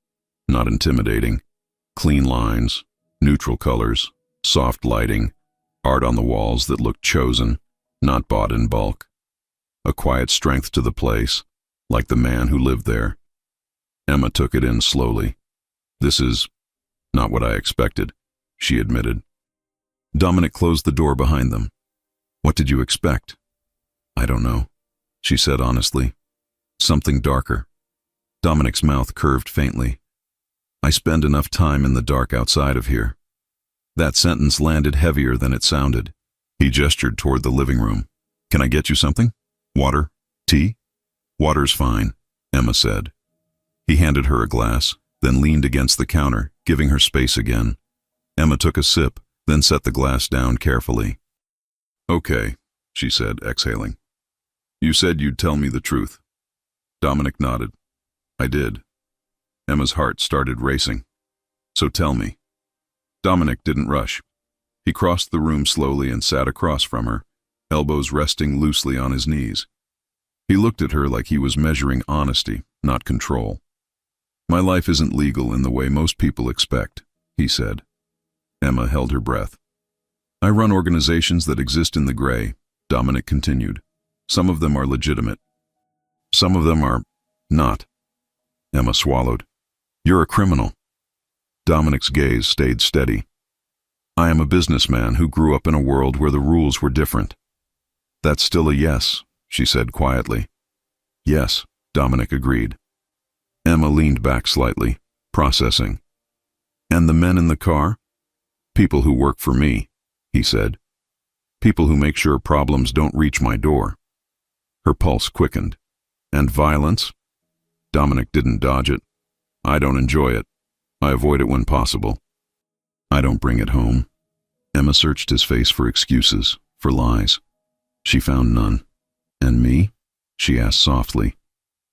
not intimidating. Clean lines, neutral colors, soft lighting, art on the walls that looked chosen, not bought in bulk. A quiet strength to the place, like the man who lived there. Emma took it in slowly. "This is not what I expected," she admitted. Dominic closed the door behind them. "What did you expect?" "I don't know," she said honestly. "Something darker." Dominic's mouth curved faintly. "I spend enough time in the dark outside of here." That sentence landed heavier than it sounded. He gestured toward the living room. "Can I get you something? Water? Tea?" "Water's fine," Emma said. He handed her a glass, then leaned against the counter, giving her space again. Emma took a sip, then set the glass down carefully. "Okay," she said, exhaling. "You said you'd tell me the truth." Dominic nodded. "I did." Emma's heart started racing. "So tell me." Dominic didn't rush. He crossed the room slowly and sat across from her, elbows resting loosely on his knees. He looked at her like he was measuring honesty, not control. My life isn't legal in the way most people expect, he said. Emma held her breath. I run organizations that exist in the gray, Dominic continued. Some of them are legitimate. Some of them are not. Emma swallowed. You're a criminal. Dominic's gaze stayed steady. I am a businessman who grew up in a world where the rules were different. That's still a yes, she said quietly. Yes, Dominic agreed. Emma leaned back slightly, processing. And the men in the car? People who work for me, he said. People who make sure problems don't reach my door. Her pulse quickened. And violence? Dominic didn't dodge it. I don't enjoy it. I avoid it when possible. I don't bring it home. Emma searched his face for excuses, for lies. She found none. And me? She asked softly.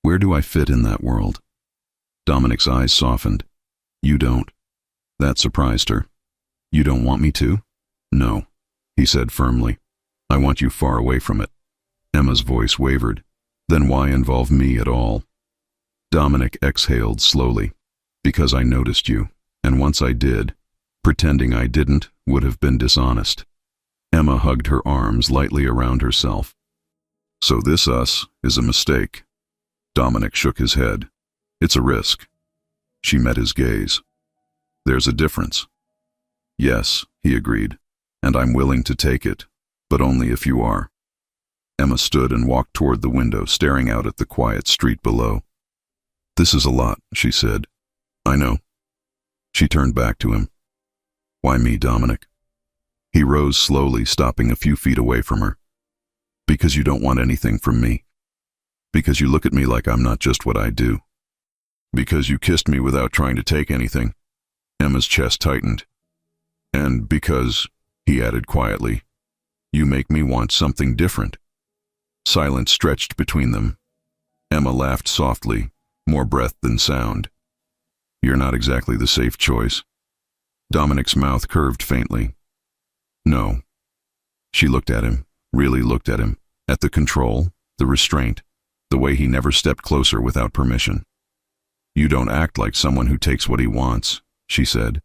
Where do I fit in that world? Dominic's eyes softened. You don't. That surprised her. You don't want me to? No, he said firmly. I want you far away from it. Emma's voice wavered. Then why involve me at all? Dominic exhaled slowly. Because I noticed you, and once I did, pretending I didn't would have been dishonest. Emma hugged her arms lightly around herself. So this us is a mistake. Dominic shook his head. It's a risk. She met his gaze. There's a difference. Yes, he agreed, and I'm willing to take it, but only if you are. Emma stood and walked toward the window, staring out at the quiet street below. This is a lot, she said. I know. She turned back to him. Why me, Dominic? He rose slowly, stopping a few feet away from her. Because you don't want anything from me. Because you look at me like I'm not just what I do. Because you kissed me without trying to take anything. Emma's chest tightened. And because, he added quietly, you make me want something different. Silence stretched between them. Emma laughed softly, more breath than sound. You're not exactly the safe choice. Dominic's mouth curved faintly. No. She looked at him, really looked at him, at the control, the restraint, the way he never stepped closer without permission. You don't act like someone who takes what he wants, she said.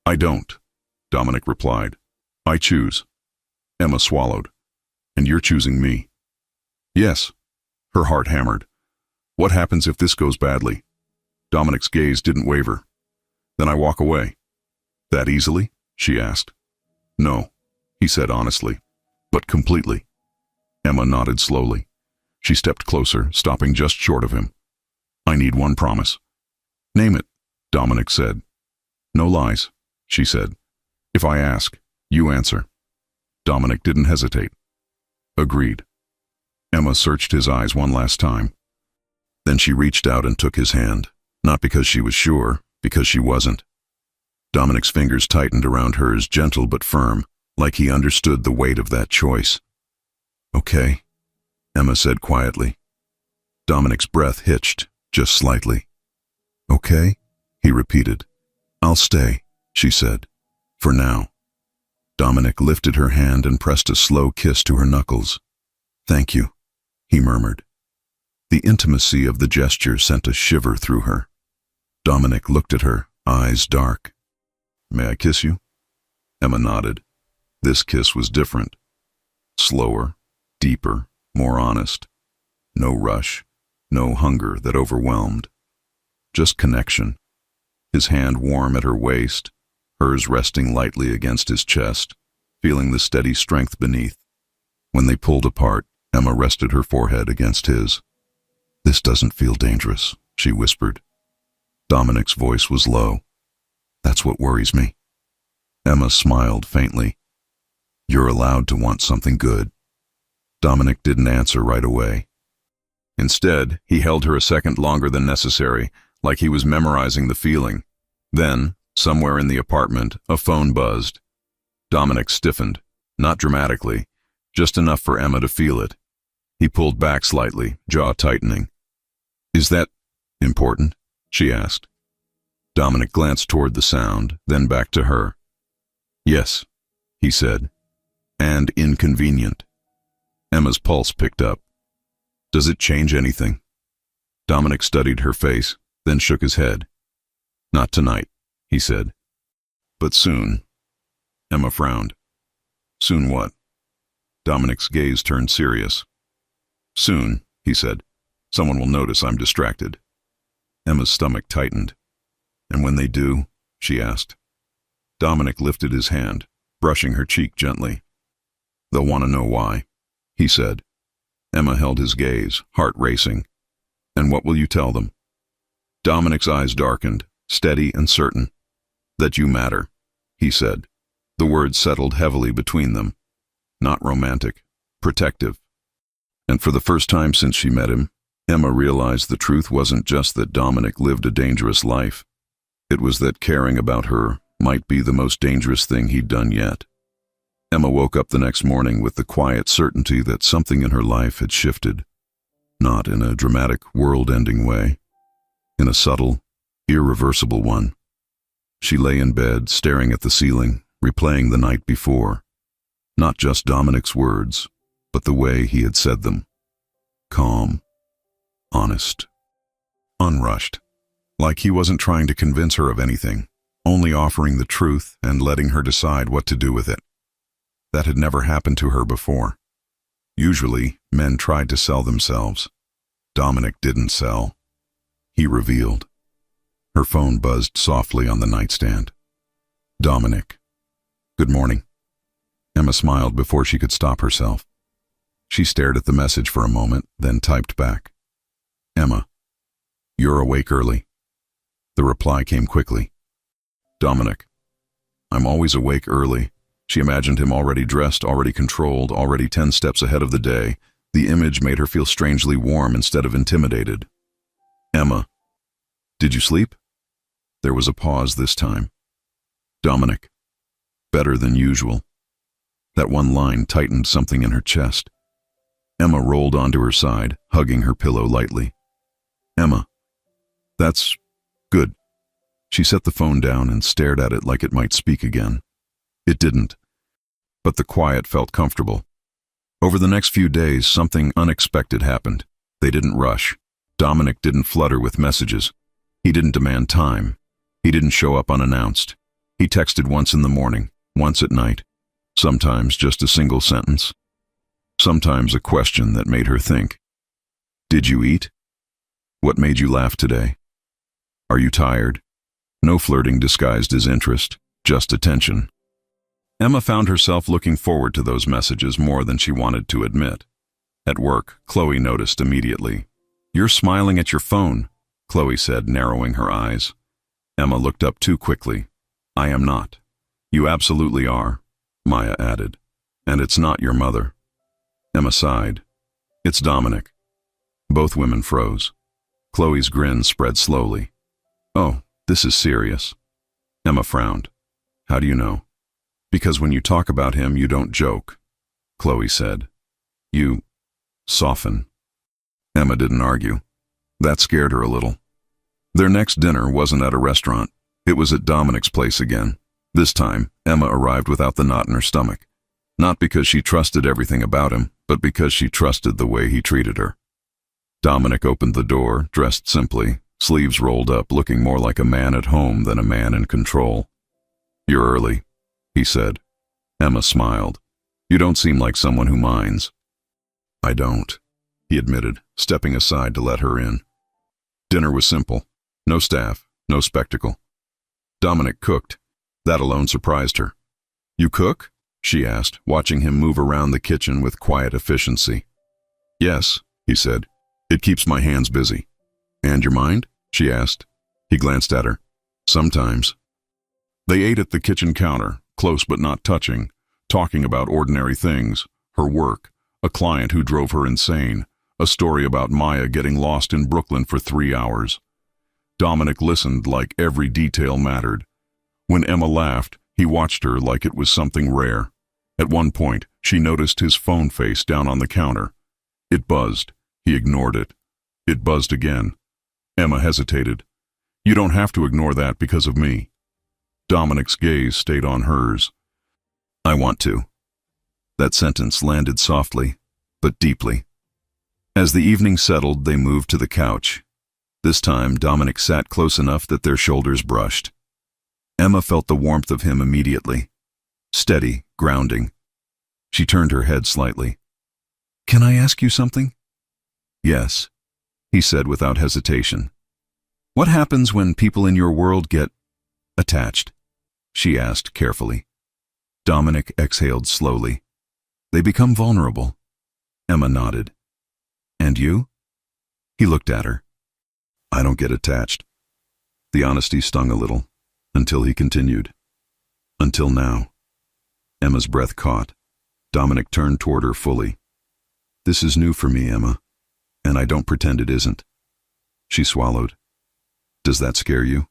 I don't, Dominic replied. I choose. Emma swallowed. And you're choosing me. Yes. Her heart hammered. What happens if this goes badly? Dominic's gaze didn't waver. Then I walk away. That easily? She asked. No, he said honestly, but completely. Emma nodded slowly. She stepped closer, stopping just short of him. I need one promise. Name it, Dominic said. No lies, she said. If I ask, you answer. Dominic didn't hesitate. Agreed. Emma searched his eyes one last time. Then she reached out and took his hand, not because she was sure, because she wasn't. Dominic's fingers tightened around hers, gentle but firm, like he understood the weight of that choice. Okay, Emma said quietly. Dominic's breath hitched, just slightly. Okay, he repeated. I'll stay, she said. For now. Dominic lifted her hand and pressed a slow kiss to her knuckles. Thank you, he murmured. The intimacy of the gesture sent a shiver through her. Dominic looked at her, eyes dark. May I kiss you? Emma nodded. This kiss was different. Slower, deeper, more honest. No rush, no hunger that overwhelmed. Just connection. His hand warm at her waist, hers resting lightly against his chest, feeling the steady strength beneath. When they pulled apart, Emma rested her forehead against his. This doesn't feel dangerous, she whispered. Dominic's voice was low. That's what worries me. Emma smiled faintly. You're allowed to want something good. Dominic didn't answer right away. Instead, he held her a second longer than necessary, like he was memorizing the feeling. Then, somewhere in the apartment, a phone buzzed. Dominic stiffened, not dramatically, just enough for Emma to feel it. He pulled back slightly, jaw tightening. Is that important? She asked. Dominic glanced toward the sound, then back to her. Yes, he said. And inconvenient. Emma's pulse picked up. Does it change anything? Dominic studied her face, then shook his head. Not tonight, he said. But soon. Emma frowned. Soon what? Dominic's gaze turned serious. Soon, he said. Someone will notice I'm distracted. Emma's stomach tightened. And when they do? She asked. Dominic lifted his hand, brushing her cheek gently. They'll want to know why, he said. Emma held his gaze, heart racing. And what will you tell them? Dominic's eyes darkened, steady and certain. That you matter, he said. The words settled heavily between them. Not romantic, protective. And for the first time since she met him, Emma realized the truth wasn't just that Dominic lived a dangerous life. It was that caring about her might be the most dangerous thing he'd done yet. Emma woke up the next morning with the quiet certainty that something in her life had shifted. Not in a dramatic, world-ending way. In a subtle, irreversible one. She lay in bed, staring at the ceiling, replaying the night before. Not just Dominic's words, but the way he had said them. Calm. Honest. Unrushed. Like he wasn't trying to convince her of anything, only offering the truth and letting her decide what to do with it. That had never happened to her before. Usually, men tried to sell themselves. Dominic didn't sell. He revealed. Her phone buzzed softly on the nightstand. Dominic. Good morning. Emma smiled before she could stop herself. She stared at the message for a moment, then typed back. Emma. You're awake early. The reply came quickly. Dominic. I'm always awake early. She imagined him already dressed, already controlled, already 10 steps ahead of the day. The image made her feel strangely warm instead of intimidated. Emma. Did you sleep? There was a pause this time. Dominic. Better than usual. That one line tightened something in her chest. Emma rolled onto her side, hugging her pillow lightly. Emma. That's good. She set the phone down and stared at it like it might speak again. It didn't. But the quiet felt comfortable. Over the next few days, something unexpected happened. They didn't rush. Dominic didn't flutter with messages. He didn't demand time. He didn't show up unannounced. He texted once in the morning, once at night. Sometimes just a single sentence. Sometimes a question that made her think. Did you eat? What made you laugh today? Are you tired? No flirting disguised as interest, just attention. Emma found herself looking forward to those messages more than she wanted to admit. At work, Chloe noticed immediately. You're smiling at your phone, Chloe said, narrowing her eyes. Emma looked up too quickly. I am not. You absolutely are, Maya added. And it's not your mother. Emma sighed. It's Dominic. Both women froze. Chloe's grin spread slowly. Oh, this is serious. Emma frowned. How do you know? Because when you talk about him, you don't joke, Chloe said. You soften. Emma didn't argue. That scared her a little. Their next dinner wasn't at a restaurant. It was at Dominic's place again. This time, Emma arrived without the knot in her stomach. Not because she trusted everything about him, but because she trusted the way he treated her. Dominic opened the door, dressed simply, sleeves rolled up, looking more like a man at home than a man in control. You're early, he said. Emma smiled. You don't seem like someone who minds. I don't, he admitted, stepping aside to let her in. Dinner was simple. No staff, no spectacle. Dominic cooked. That alone surprised her. You cook? She asked, watching him move around the kitchen with quiet efficiency. Yes, he said. It keeps my hands busy. And your mind? She asked. He glanced at her. Sometimes. They ate at the kitchen counter, close but not touching, talking about ordinary things, her work, a client who drove her insane, a story about Maya getting lost in Brooklyn for 3 hours. Dominic listened like every detail mattered. When Emma laughed, he watched her like it was something rare. At one point, she noticed his phone face down on the counter. It buzzed. He ignored it. It buzzed again. Emma hesitated. You don't have to ignore that because of me. Dominic's gaze stayed on hers. I want to. That sentence landed softly, but deeply. As the evening settled, they moved to the couch. This time, Dominic sat close enough that their shoulders brushed. Emma felt the warmth of him immediately. Steady, grounding. She turned her head slightly. "Can I ask you something?" "Yes," he said without hesitation. "What happens when people in your world get attached?" she asked carefully. Dominic exhaled slowly. "They become vulnerable." Emma nodded. "And you?" He looked at her. "I don't get attached." The honesty stung a little, until he continued. "Until now." Emma's breath caught. Dominic turned toward her fully. "This is new for me, Emma, and I don't pretend it isn't." She swallowed. "Does that scare you?"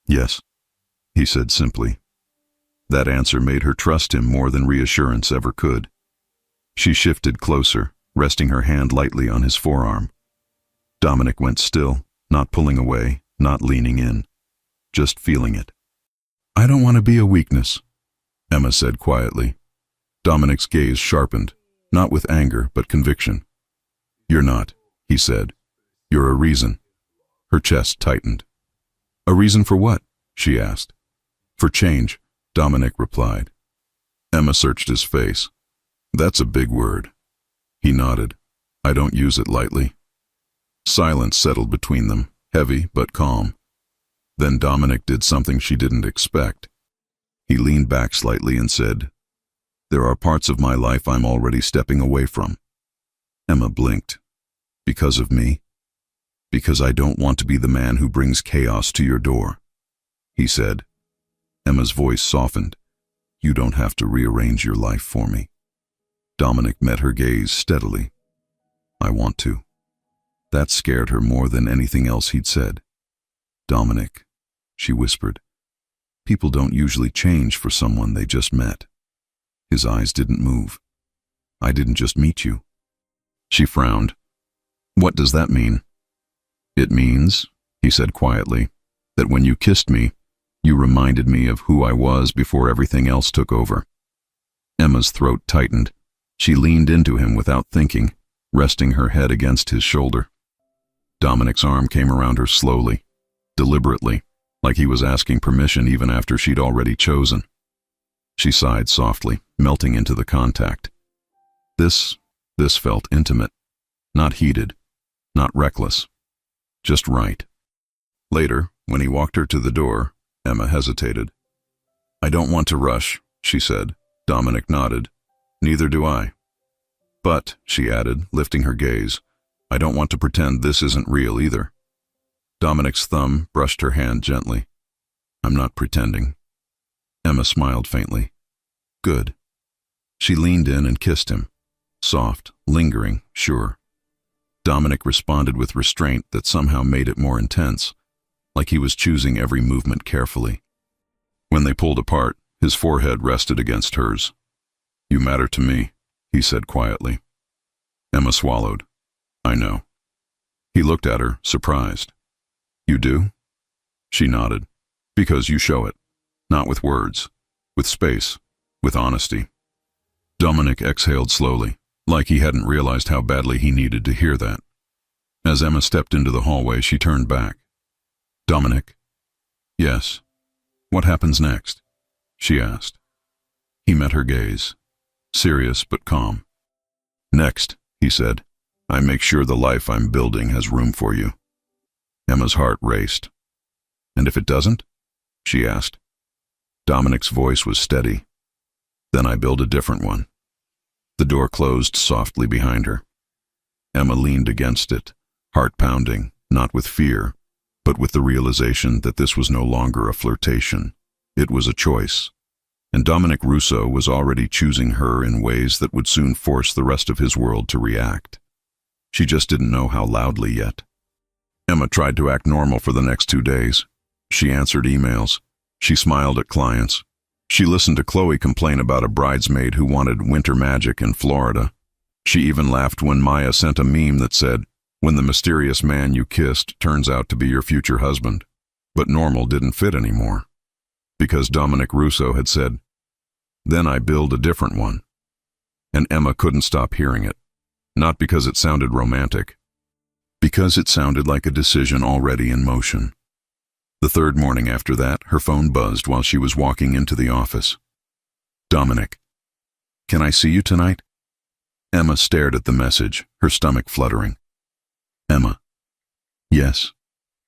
"Yes," he said simply. That answer made her trust him more than reassurance ever could. She shifted closer, resting her hand lightly on his forearm. Dominic went still, not pulling away, not leaning in, just feeling it. "I don't want to be a weakness," Emma said quietly. Dominic's gaze sharpened, not with anger, but conviction. "You're not," he said. "You're a reason." Her chest tightened. "A reason for what?" she asked. "For change," Dominic replied. Emma searched his face. "That's a big word." He nodded. "I don't use it lightly." Silence settled between them, heavy but calm. Then Dominic did something she didn't expect. He leaned back slightly and said, "There are parts of my life I'm already stepping away from." Emma blinked. "Because of me?" "Because I don't want to be the man who brings chaos to your door," he said. Emma's voice softened. "You don't have to rearrange your life for me." Dominic met her gaze steadily. "I want to." That scared her more than anything else he'd said. "Dominic," she whispered, "people don't usually change for someone they just met." His eyes didn't move. "I didn't just meet you." She frowned. "What does that mean?" "It means," he said quietly, "that when you kissed me, you reminded me of who I was before everything else took over." Emma's throat tightened. She leaned into him without thinking, resting her head against his shoulder. Dominic's arm came around her slowly, deliberately, like he was asking permission even after she'd already chosen. She sighed softly, melting into the contact. This felt intimate, not heated, not reckless, just right. Later, when he walked her to the door, Emma hesitated. "I don't want to rush," she said. Dominic nodded. "Neither do I." "But," she added, lifting her gaze, "I don't want to pretend this isn't real either." Dominic's thumb brushed her hand gently. "I'm not pretending." Emma smiled faintly. "Good." She leaned in and kissed him. Soft, lingering, sure. Dominic responded with restraint that somehow made it more intense, like he was choosing every movement carefully. When they pulled apart, his forehead rested against hers. "You matter to me," he said quietly. Emma swallowed. "I know." He looked at her, surprised. "You do?" She nodded. "Because you show it. Not with words. With space. With honesty." Dominic exhaled slowly, like he hadn't realized how badly he needed to hear that. As Emma stepped into the hallway, she turned back. "Dominic?" "Yes." "What happens next?" she asked. He met her gaze, serious but calm. "Next," he said, "I make sure the life I'm building has room for you." Emma's heart raced. "And if it doesn't?" she asked. Dominic's voice was steady. "Then I build a different one." The door closed softly behind her. Emma leaned against it, heart pounding, not with fear, but with the realization that this was no longer a flirtation. It was a choice. And Dominic Russo was already choosing her in ways that would soon force the rest of his world to react. She just didn't know how loudly yet. Emma tried to act normal for the next 2 days. She answered emails. She smiled at clients. She listened to Chloe complain about a bridesmaid who wanted winter magic in Florida. She even laughed when Maya sent a meme that said, "When the mysterious man you kissed turns out to be your future husband." But normal didn't fit anymore. Because Dominic Russo had said, "Then I build a different one." And Emma couldn't stop hearing it. Not because it sounded romantic, because it sounded like a decision already in motion. The third morning after that, her phone buzzed while she was walking into the office. Dominic. Can I see you tonight? Emma stared at the message, her stomach fluttering. Emma. Yes.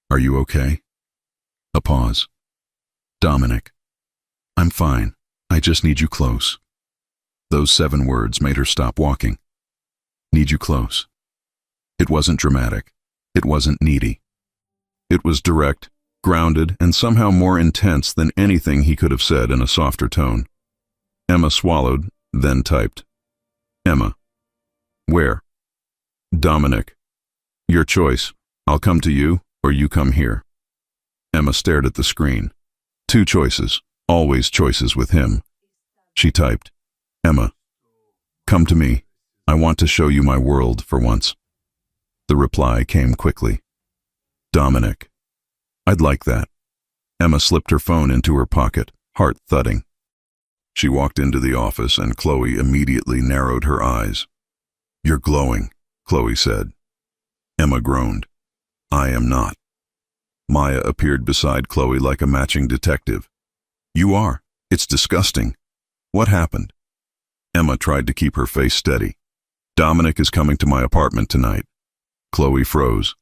Are you okay? A pause. Dominic. I'm fine. I just need you close. Those 7 words made her stop walking. Need you close. It wasn't dramatic. It wasn't needy. It was direct, grounded, and somehow more intense than anything he could have said in a softer tone. Emma swallowed, then typed. Emma. Where? Dominic. Your choice. I'll come to you, or you come here. Emma stared at the screen. 2 choices, always choices with him. She typed. Emma. Come to me. I want to show you my world for once. The reply came quickly. Dominic. I'd like that. Emma slipped her phone into her pocket, heart thudding. She walked into the office and Chloe immediately narrowed her eyes. You're glowing, Chloe said. Emma groaned. I am not. Maya appeared beside Chloe like a matching detective. You are. It's disgusting. What happened? Emma tried to keep her face steady. Dominic is coming to my apartment tonight. Chloe froze.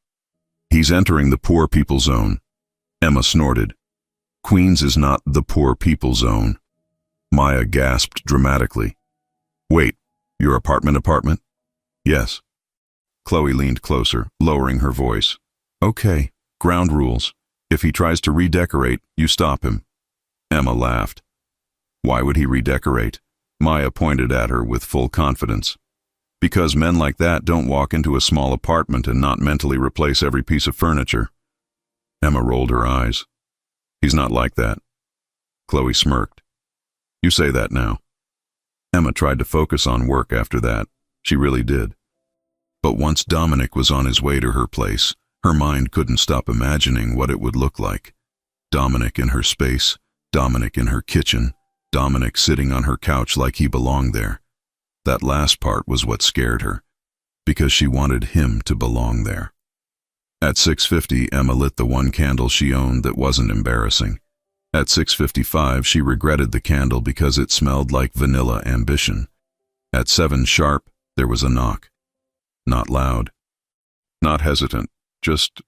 He's entering the poor people zone. Emma snorted. Queens is not the poor people zone. Maya gasped dramatically. Wait, your apartment? Yes. Chloe leaned closer, lowering her voice. Okay, ground rules. If he tries to redecorate, you stop him. Emma laughed. Why would he redecorate? Maya pointed at her with full confidence. Because men like that don't walk into a small apartment and not mentally replace every piece of furniture. Emma rolled her eyes. He's not like that. Chloe smirked. You say that now. Emma tried to focus on work after that. She really did. But once Dominic was on his way to her place, her mind couldn't stop imagining what it would look like. Dominic in her space, Dominic in her kitchen, Dominic sitting on her couch like he belonged there. That last part was what scared her, because she wanted him to belong there. At 6:50, Emma lit the one candle she owned that wasn't embarrassing. At 6:55, she regretted the candle because it smelled like vanilla ambition. At 7 sharp, there was a knock. Not loud. Not hesitant, just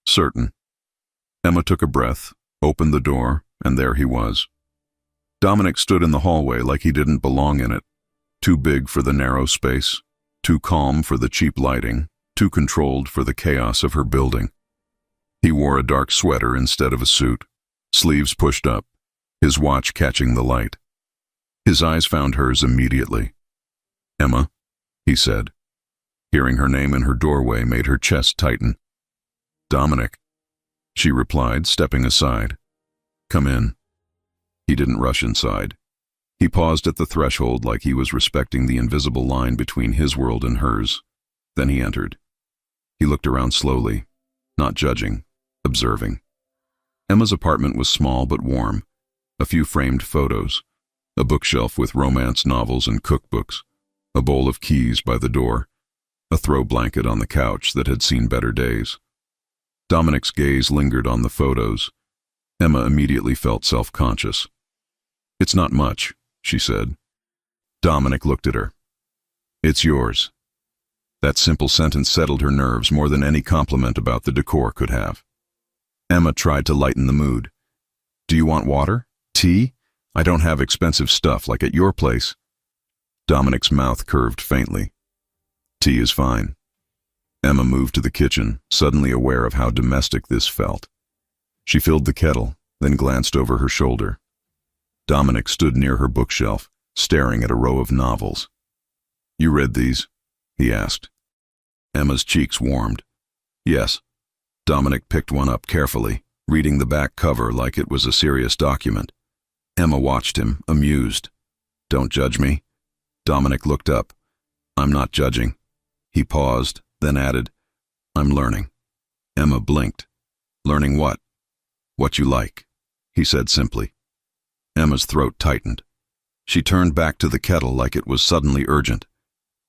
certain. Emma took a breath, opened the door, and there he was. Dominic stood in the hallway like he didn't belong in it. Too big for the narrow space, too calm for the cheap lighting, too controlled for the chaos of her building. He wore a dark sweater instead of a suit, sleeves pushed up, his watch catching the light. His eyes found hers immediately. Emma, he said. Hearing her name in her doorway made her chest tighten. Dominic, she replied, stepping aside. Come in. He didn't rush inside. He paused at the threshold like he was respecting the invisible line between his world and hers. Then he entered. He looked around slowly, not judging, observing. Emma's apartment was small but warm. A few framed photos, a bookshelf with romance novels and cookbooks, a bowl of keys by the door, a throw blanket on the couch that had seen better days. Dominic's gaze lingered on the photos. Emma immediately felt self-conscious. It's not much, she said. Dominic looked at her. It's yours. That simple sentence settled her nerves more than any compliment about the decor could have. Emma tried to lighten the mood. Do you want water? Tea? I don't have expensive stuff like at your place. Dominic's mouth curved faintly. Tea is fine. Emma moved to the kitchen, suddenly aware of how domestic this felt. She filled the kettle, then glanced over her shoulder. Dominic stood near her bookshelf, staring at a row of novels. You read these? He asked. Emma's cheeks warmed. Yes. Dominic picked one up carefully, reading the back cover like it was a serious document. Emma watched him, amused. Don't judge me. Dominic looked up. I'm not judging. He paused, then added, I'm learning. Emma blinked. Learning what? What you like, he said simply. Emma's throat tightened. She turned back to the kettle like it was suddenly urgent.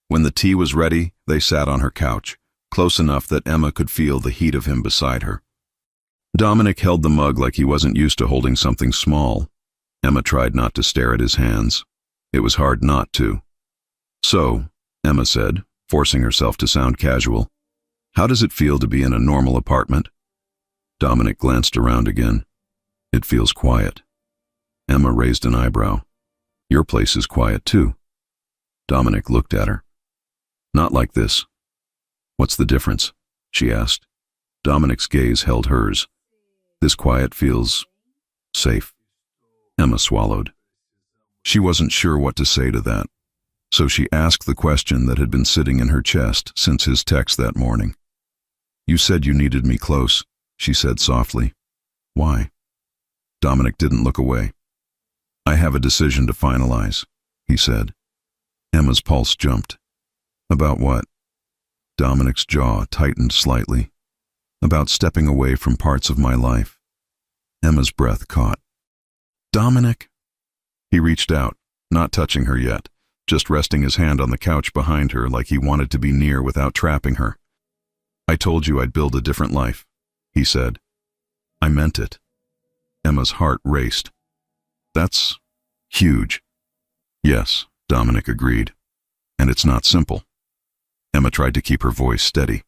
When the tea was ready, they sat on her couch, close enough that Emma could feel the heat of him beside her. Dominic held the mug like he wasn't used to holding something small. Emma tried not to stare at his hands. It was hard not to. "So," Emma said, forcing herself to sound casual, "how does it feel to be in a normal apartment?" Dominic glanced around again. "It feels quiet." Emma raised an eyebrow. "Your place is quiet too." Dominic looked at her. "Not like this." "What's the difference?" she asked. Dominic's gaze held hers. "This quiet feels safe." Emma swallowed. She wasn't sure what to say to that, so she asked the question that had been sitting in her chest since his text that morning. "You said you needed me close," she said softly. "Why?" Dominic didn't look away. "I have a decision to finalize," he said. Emma's pulse jumped. "About what?" Dominic's jaw tightened slightly. "About stepping away from parts of my life." Emma's breath caught. "Dominic?" He reached out, not touching her yet, just resting his hand on the couch behind her like he wanted to be near without trapping her. "I told you I'd build a different life," he said. "I meant it." Emma's heart raced. "That's huge." "Yes," Dominic agreed. "And it's not simple." Emma tried to keep her voice steady.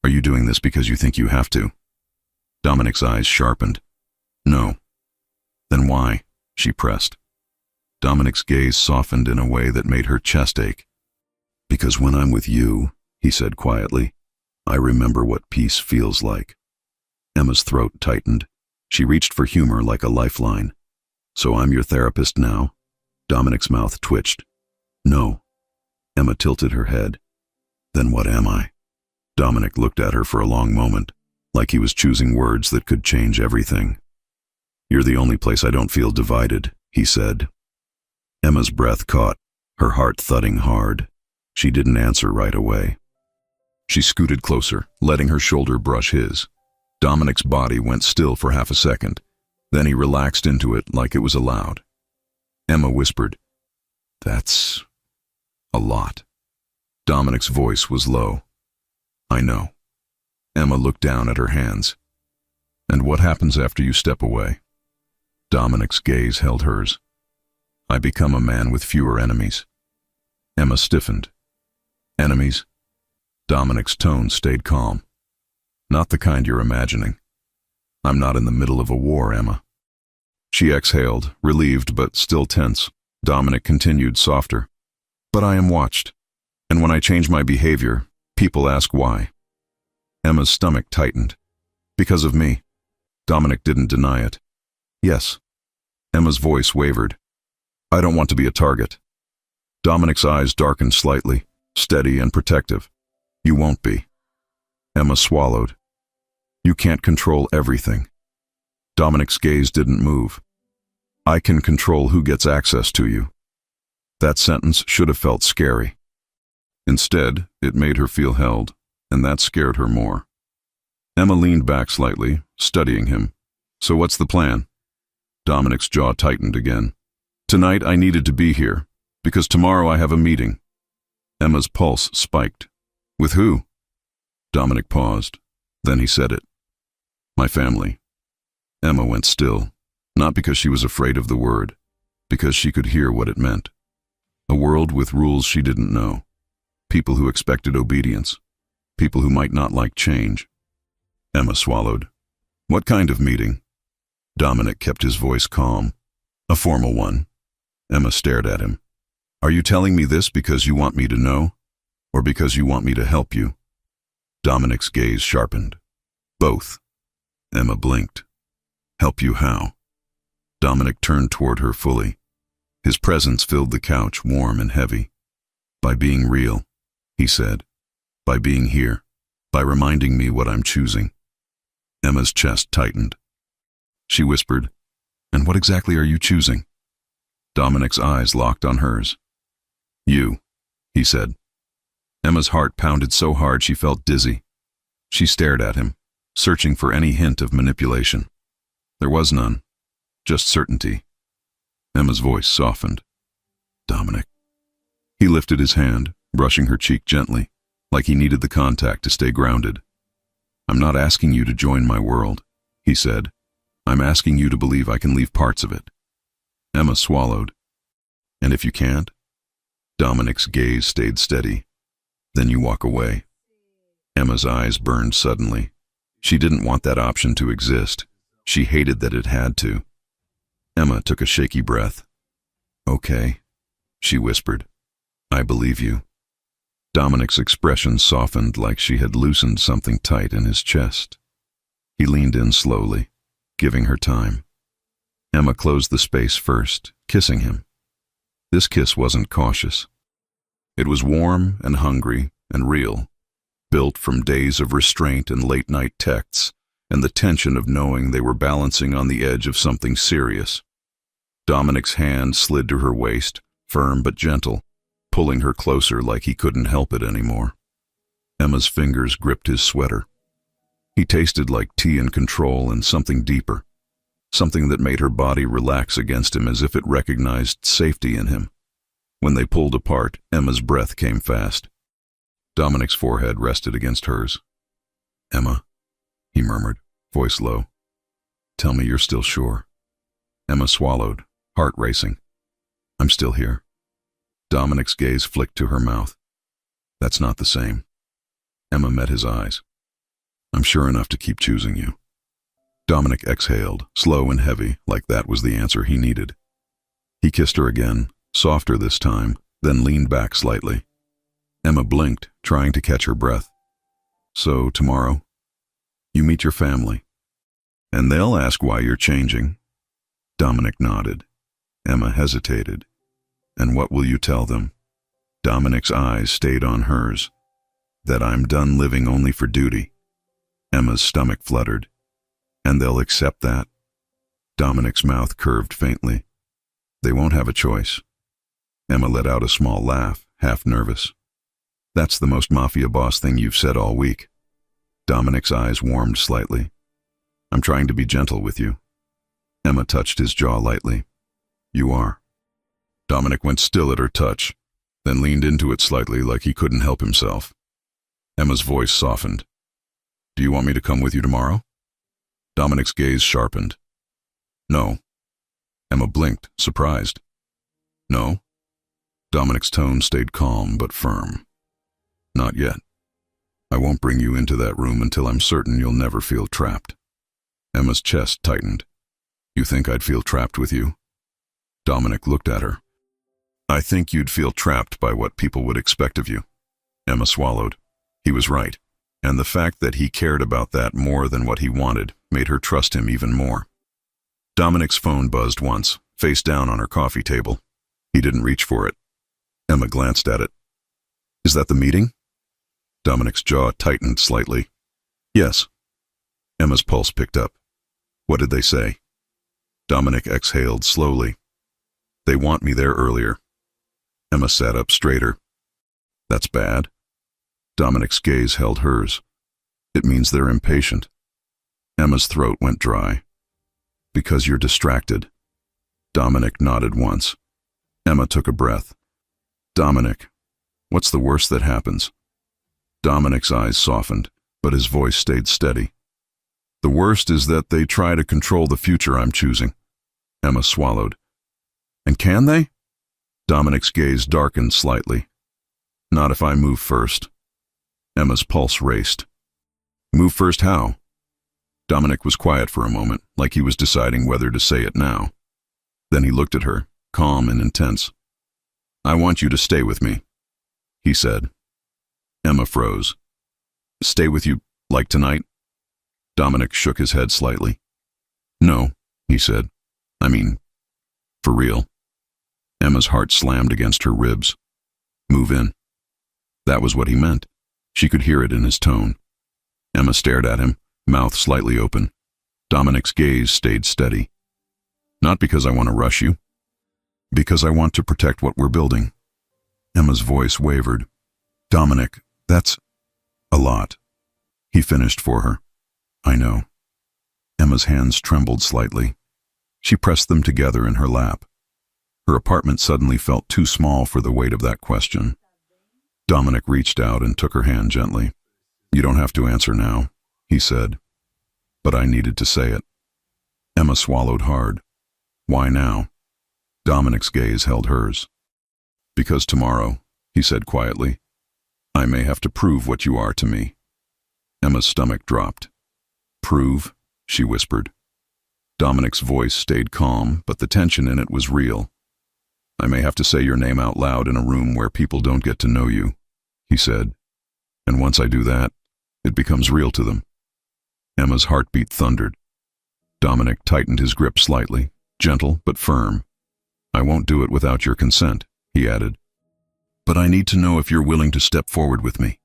"Are you doing this because you think you have to?" Dominic's eyes sharpened. "No." "Then why?" she pressed. Dominic's gaze softened in a way that made her chest ache. "Because when I'm with you," he said quietly, "I remember what peace feels like." Emma's throat tightened. She reached for humor like a lifeline. "So I'm your therapist now?" Dominic's mouth twitched. "No." Emma tilted her head. "Then what am I?" Dominic looked at her for a long moment, like he was choosing words that could change everything. "You're the only place I don't feel divided," he said. Emma's breath caught, her heart thudding hard. She didn't answer right away. She scooted closer, letting her shoulder brush his. Dominic's body went still for half a second. Then he relaxed into it like it was allowed. Emma whispered, "That's a lot." Dominic's voice was low. "I know." Emma looked down at her hands. "And what happens after you step away?" Dominic's gaze held hers. "I become a man with fewer enemies." Emma stiffened. "Enemies?" Dominic's tone stayed calm. "Not the kind you're imagining. I'm not in the middle of a war, Emma." She exhaled, relieved but still tense. Dominic continued softer. "But I am watched. And when I change my behavior, people ask why." Emma's stomach tightened. "Because of me." Dominic didn't deny it. "Yes." Emma's voice wavered. "I don't want to be a target." Dominic's eyes darkened slightly, steady and protective. "You won't be." Emma swallowed. "You can't control everything." Dominic's gaze didn't move. "I can control who gets access to you." That sentence should have felt scary. Instead, it made her feel held, and that scared her more. Emma leaned back slightly, studying him. "So what's the plan?" Dominic's jaw tightened again. "Tonight I needed to be here, because tomorrow I have a meeting." Emma's pulse spiked. "With who?" Dominic paused. Then he said it. "My family." Emma went still, not because she was afraid of the word, because she could hear what it meant. A world with rules she didn't know. People who expected obedience. People who might not like change. Emma swallowed. "What kind of meeting?" Dominic kept his voice calm. "A formal one." Emma stared at him. "Are you telling me this because you want me to know, or because you want me to help you?" Dominic's gaze sharpened. "Both." Emma blinked. "Help you how?" Dominic turned toward her fully. His presence filled the couch warm and heavy. "By being real," he said. "By being here. By reminding me what I'm choosing." Emma's chest tightened. She whispered, "And what exactly are you choosing?" Dominic's eyes locked on hers. "You," he said. Emma's heart pounded so hard she felt dizzy. She stared at him, searching for any hint of manipulation. There was none, just certainty. Emma's voice softened. "Dominic." He lifted his hand, brushing her cheek gently, like he needed the contact to stay grounded. "I'm not asking you to join my world," he said. "I'm asking you to believe I can leave parts of it." Emma swallowed. "And if you can't?" Dominic's gaze stayed steady. "Then you walk away." Emma's eyes burned suddenly. She didn't want that option to exist. She hated that it had to. Emma took a shaky breath. "Okay," she whispered. "I believe you." Dominic's expression softened like she had loosened something tight in his chest. He leaned in slowly, giving her time. Emma closed the space first, kissing him. This kiss wasn't cautious. It was warm and hungry and real, built from days of restraint and late-night texts and the tension of knowing they were balancing on the edge of something serious. Dominic's hand slid to her waist, firm but gentle, pulling her closer like he couldn't help it anymore. Emma's fingers gripped his sweater. He tasted like tea and control and something deeper, something that made her body relax against him as if it recognized safety in him. When they pulled apart, Emma's breath came fast. Dominic's forehead rested against hers. "Emma," he murmured, voice low. "Tell me you're still sure." Emma swallowed, heart racing. "I'm still here." Dominic's gaze flicked to her mouth. "That's not the same." Emma met his eyes. "I'm sure enough to keep choosing you." Dominic exhaled, slow and heavy, like that was the answer he needed. He kissed her again, softer this time, then leaned back slightly. Emma blinked, trying to catch her breath. "So, tomorrow, you meet your family, and they'll ask why you're changing." Dominic nodded. Emma hesitated. "And what will you tell them?" Dominic's eyes stayed on hers. "That I'm done living only for duty." Emma's stomach fluttered. "And they'll accept that?" Dominic's mouth curved faintly. "They won't have a choice." Emma let out a small laugh, half nervous. "That's the most Mafia boss thing you've said all week." Dominic's eyes warmed slightly. "I'm trying to be gentle with you." Emma touched his jaw lightly. "You are." Dominic went still at her touch, then leaned into it slightly like he couldn't help himself. Emma's voice softened. "Do you want me to come with you tomorrow?" Dominic's gaze sharpened. "No." Emma blinked, surprised. "No?" Dominic's tone stayed calm but firm. "Not yet. I won't bring you into that room until I'm certain you'll never feel trapped." Emma's chest tightened. "You think I'd feel trapped with you?" Dominic looked at her. "I think you'd feel trapped by what people would expect of you." Emma swallowed. He was right, and the fact that he cared about that more than what he wanted made her trust him even more. Dominic's phone buzzed once, face down on her coffee table. He didn't reach for it. Emma glanced at it. "Is that the meeting?" Dominic's jaw tightened slightly. "Yes." Emma's pulse picked up. "What did they say?" Dominic exhaled slowly. "They want me there earlier." Emma sat up straighter. "That's bad." Dominic's gaze held hers. "It means they're impatient." Emma's throat went dry. "Because you're distracted." Dominic nodded once. Emma took a breath. "Dominic, what's the worst that happens?" Dominic's eyes softened, but his voice stayed steady. "The worst is that they try to control the future I'm choosing." Emma swallowed. "And can they?" Dominic's gaze darkened slightly. "Not if I move first." Emma's pulse raced. "Move first how?" Dominic was quiet for a moment, like he was deciding whether to say it now. Then he looked at her, calm and intense. "I want you to stay with me," he said. Emma froze. "Stay with you, like tonight?" Dominic shook his head slightly. "No," he said. "I mean, for real." Emma's heart slammed against her ribs. "Move in." That was what he meant. She could hear it in his tone. Emma stared at him, mouth slightly open. Dominic's gaze stayed steady. "Not because I want to rush you. Because I want to protect what we're building." Emma's voice wavered. "Dominic, that's a lot." He finished for her. "I know." Emma's hands trembled slightly. She pressed them together in her lap. Her apartment suddenly felt too small for the weight of that question. Dominic reached out and took her hand gently. "You don't have to answer now," he said. "But I needed to say it." Emma swallowed hard. "Why now?" Dominic's gaze held hers. "Because tomorrow," he said quietly, "I may have to prove what you are to me." Emma's stomach dropped. "Prove?" she whispered. Dominic's voice stayed calm, but the tension in it was real. "I may have to say your name out loud in a room where people don't get to know you," he said. "And once I do that, it becomes real to them." Emma's heartbeat thundered. Dominic tightened his grip slightly, gentle but firm. "I won't do it without your consent," he added. "But I need to know if you're willing to step forward with me."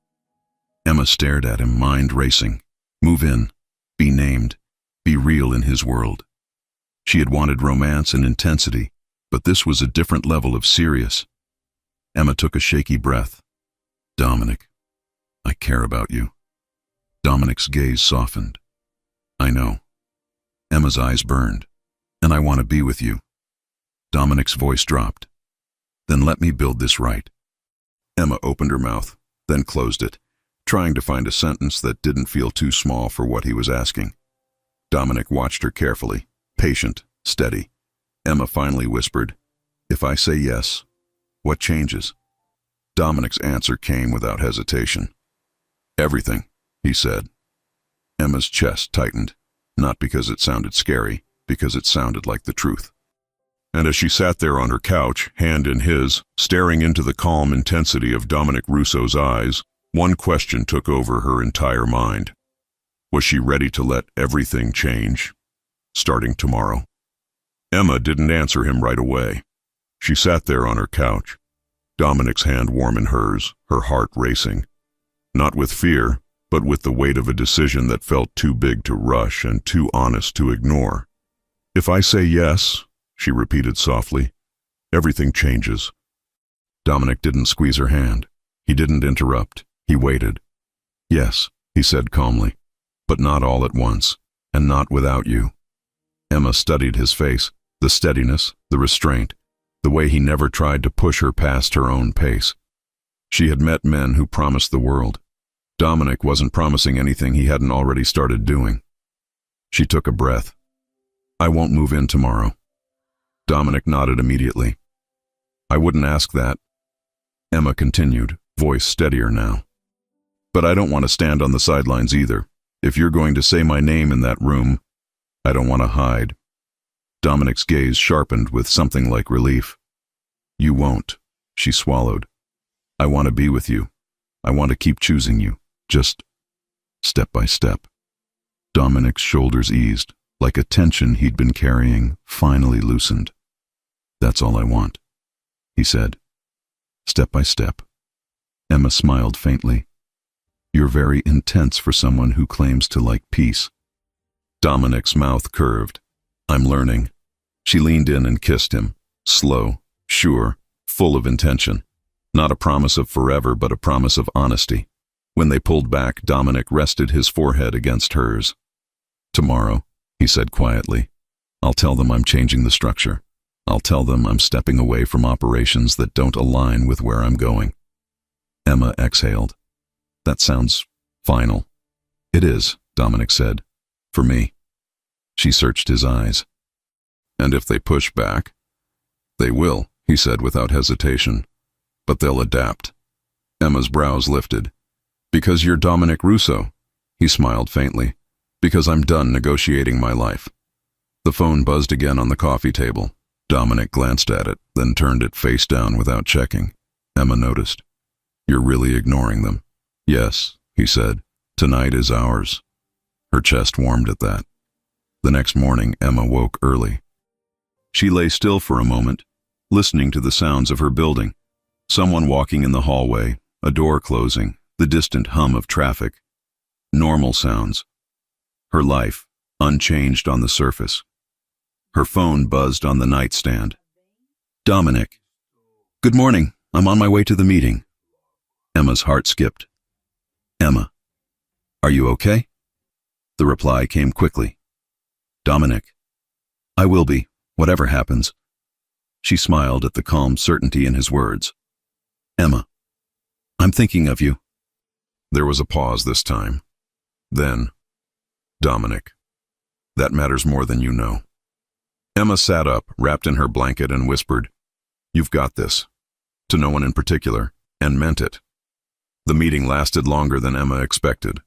Emma stared at him, mind racing. Move in. Be named. Be real in his world. She had wanted romance and intensity, but this was a different level of serious. Emma took a shaky breath. "Dominic, I care about you." Dominic's gaze softened. "I know." Emma's eyes burned. "And I want to be with you." Dominic's voice dropped. "Then let me build this right." Emma opened her mouth, then closed it, trying to find a sentence that didn't feel too small for what he was asking. Dominic watched her carefully, patient, steady. Emma finally whispered, "If I say yes, what changes?" Dominic's answer came without hesitation. "Everything," he said. Emma's chest tightened, not because it sounded scary, because it sounded like the truth. And as she sat there on her couch, hand in his, staring into the calm intensity of Dominic Russo's eyes, one question took over her entire mind. Was she ready to let everything change, starting tomorrow? Emma didn't answer him right away. She sat there on her couch, Dominic's hand warm in hers, her heart racing. Not with fear, but with the weight of a decision that felt too big to rush and too honest to ignore. "If I say yes," she repeated softly, "everything changes." Dominic didn't squeeze her hand. He didn't interrupt. He waited. "Yes," he said calmly, "but not all at once, and not without you." Emma studied his face, the steadiness, the restraint, the way he never tried to push her past her own pace. She had met men who promised the world. Dominic wasn't promising anything he hadn't already started doing. She took a breath. "I won't move in tomorrow." Dominic nodded immediately. "I wouldn't ask that." Emma continued, voice steadier now. "But I don't want to stand on the sidelines either. If you're going to say my name in that room, I don't want to hide." Dominic's gaze sharpened with something like relief. "You won't," she swallowed. "I want to be with you. I want to keep choosing you, just step by step." Dominic's shoulders eased, like a tension he'd been carrying finally loosened. "That's all I want," he said. "Step by step." Emma smiled faintly. "You're very intense for someone who claims to like peace." Dominic's mouth curved. "I'm learning." She leaned in and kissed him, slow, sure, full of intention. Not a promise of forever, but a promise of honesty. When they pulled back, Dominic rested his forehead against hers. "Tomorrow," he said quietly, "I'll tell them I'm changing the structure. I'll tell them I'm stepping away from operations that don't align with where I'm going." Emma exhaled. "That sounds final." "It is," Dominic said. "For me." She searched his eyes. "And if they push back?" "They will," he said without hesitation. "But they'll adapt." Emma's brows lifted. "Because you're Dominic Russo," he smiled faintly. "Because I'm done negotiating my life." The phone buzzed again on the coffee table. Dominic glanced at it, then turned it face down without checking. Emma noticed. "You're really ignoring them." "Yes," he said. "Tonight is ours." Her chest warmed at that. The next morning, Emma woke early. She lay still for a moment, listening to the sounds of her building. Someone walking in the hallway, a door closing, the distant hum of traffic. Normal sounds. Her life, unchanged on the surface. Her phone buzzed on the nightstand. "Dominic." "Good morning. I'm on my way to the meeting." Emma's heart skipped. "Emma, are you okay?" The reply came quickly. "Dominic, I will be, whatever happens." She smiled at the calm certainty in his words. "Emma, I'm I'm thinking of you. There was a pause this time. Then, Dominic, that matters more than you know. Emma sat up, wrapped in her blanket, and whispered, "You've got this," to no one in particular, and meant it. The meeting lasted longer than Emma expected.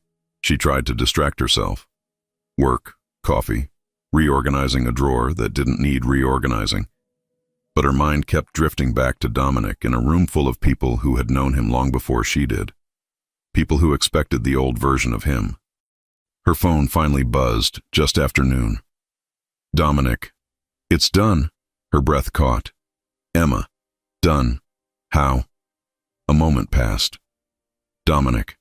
She tried to distract herself. Work, coffee, reorganizing a drawer that didn't need reorganizing. But her mind kept drifting back to Dominic in a room full of people who had known him long before she did. People who expected the old version of him. Her phone finally buzzed just after noon. Dominic. "It's done." Her breath caught. Emma. "Done. How?" A moment passed. Dominic.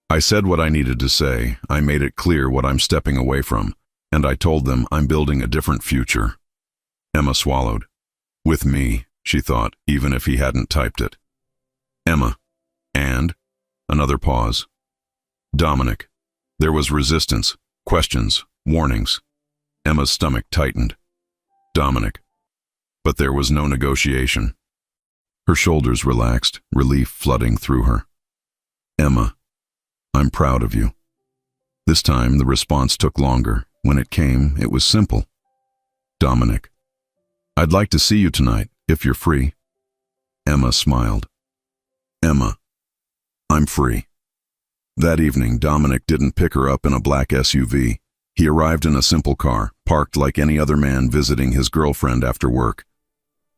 "I said what I needed to say. I made it clear what I'm stepping away from, and I told them I'm building a different future." Emma swallowed. With me, she thought, even if he hadn't typed it. Emma. "And?" Another pause. Dominic. There was resistance, questions, warnings. Emma's stomach tightened. Dominic. But there was no negotiation. Her shoulders relaxed, relief flooding through her. Emma. "I'm proud of you." This time, the response took longer. When it came, it was simple. Dominic. "I'd like to see you tonight, if you're free." Emma smiled. Emma. "I'm free." That evening, Dominic didn't pick her up in a black SUV. He arrived in a simple car, parked like any other man visiting his girlfriend after work.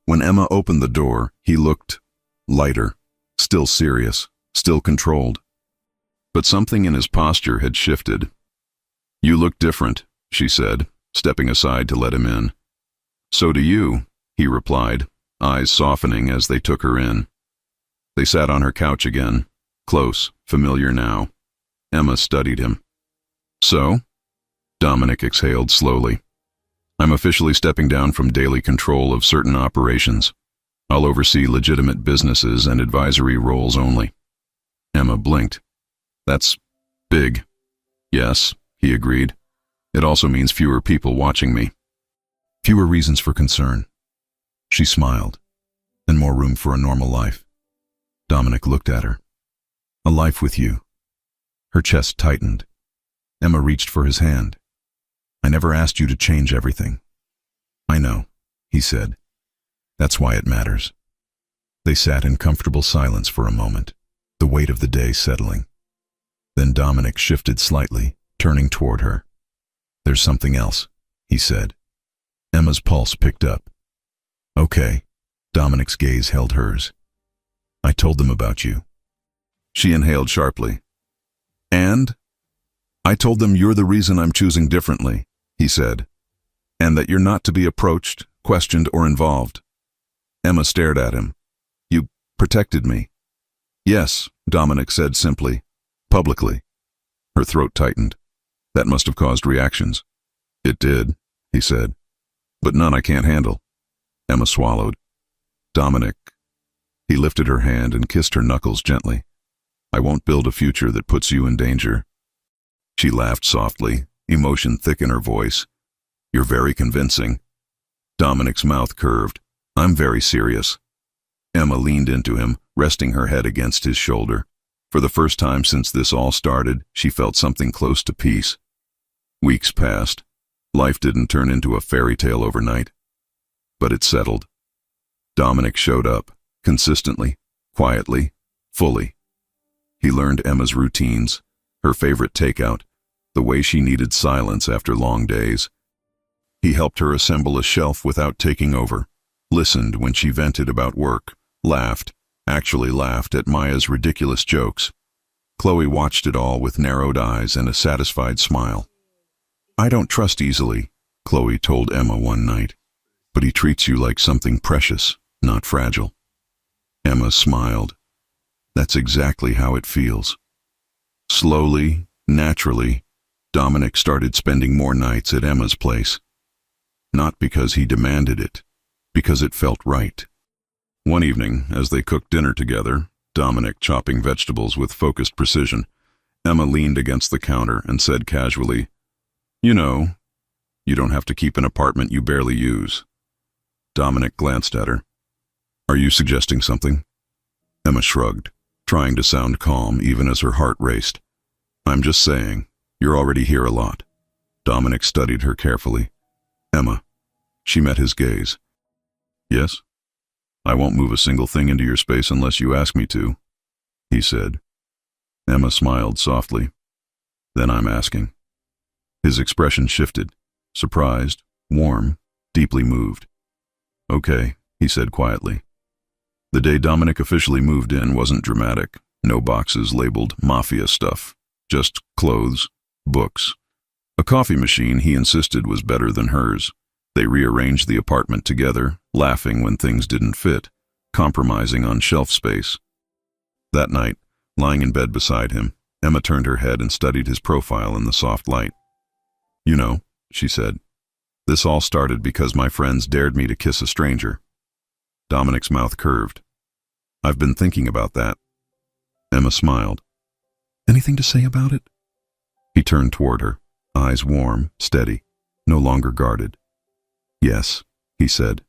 When Emma opened the door, he looked lighter, still serious, still controlled. But something in his posture had shifted. "You look different," she said, stepping aside to let him in. "So do you," he replied, eyes softening as they took her in. They sat on her couch again, close, familiar now. Emma studied him. "So?" Dominic exhaled slowly. "I'm officially stepping down from daily control of certain operations. I'll oversee legitimate businesses and advisory roles only." Emma blinked. "That's big." "Yes," he agreed. "It also means fewer people watching me. Fewer reasons for concern." She smiled. "And more room for a normal life." Dominic looked at her. "A life with you." Her chest tightened. Emma reached for his hand. "I never asked you to change everything." "I know," he said. "That's why it matters." They sat in comfortable silence for a moment, the weight of the day settling. Then Dominic shifted slightly, turning toward her. "There's something else," he said. Emma's pulse picked up. "Okay." Dominic's gaze held hers. "I told them about you." She inhaled sharply. "And?" "I told them you're the reason I'm choosing differently," he said, "and that you're not to be approached, questioned, or involved." Emma stared at him. "You protected me." "Yes," Dominic said simply, "publicly." Her throat tightened. "That must have caused reactions." "It did," he said, "but none I can't handle." Emma swallowed. "Dominic." He lifted her hand and kissed her knuckles gently. "I won't build a future that puts you in danger." She laughed softly, emotion thick in her voice. "You're very convincing." Dominic's mouth curved. "I'm very serious." Emma leaned into him, resting her head against his shoulder. For the first time since this all started, she felt something close to peace. Weeks passed. Life didn't turn into a fairy tale overnight. But it settled. Dominic showed up, consistently, quietly, fully. He learned Emma's routines, her favorite takeout, the way she needed silence after long days. He helped her assemble a shelf without taking over, listened when she vented about work, laughed, actually laughed at Maya's ridiculous jokes. Chloe watched it all with narrowed eyes and a satisfied smile. "I don't trust easily," Chloe told Emma one night, "but he treats you like something precious, not fragile." Emma smiled. "That's exactly how it feels." Slowly, naturally, Dominic started spending more nights at Emma's place. Not because he demanded it, because it felt right. One evening, as they cooked dinner together, Dominic chopping vegetables with focused precision, Emma leaned against the counter and said casually, "You know, you don't have to keep an apartment you barely use." Dominic glanced at her. "Are you suggesting something?" Emma shrugged, trying to sound calm even as her heart raced. "I'm just saying, you're already here a lot." Dominic studied her carefully. "Emma." She met his gaze. "Yes? I won't move a single thing into your space unless you ask me to," he said. Emma smiled softly. "Then I'm asking." His expression shifted, surprised, warm, deeply moved. "Okay," he said quietly. The day Dominic officially moved in wasn't dramatic. No boxes labeled Mafia stuff. Just clothes, books. A coffee machine he insisted was better than hers. They rearranged the apartment together, laughing when things didn't fit, compromising on shelf space. That night, lying in bed beside him, Emma turned her head and studied his profile in the soft light. "You know," she said, "this all started because my friends dared me to kiss a stranger." Dominic's mouth curved. "I've been thinking about that." Emma smiled. "Anything to say about it?" He turned toward her, eyes warm, steady, no longer guarded. "Yes," he said.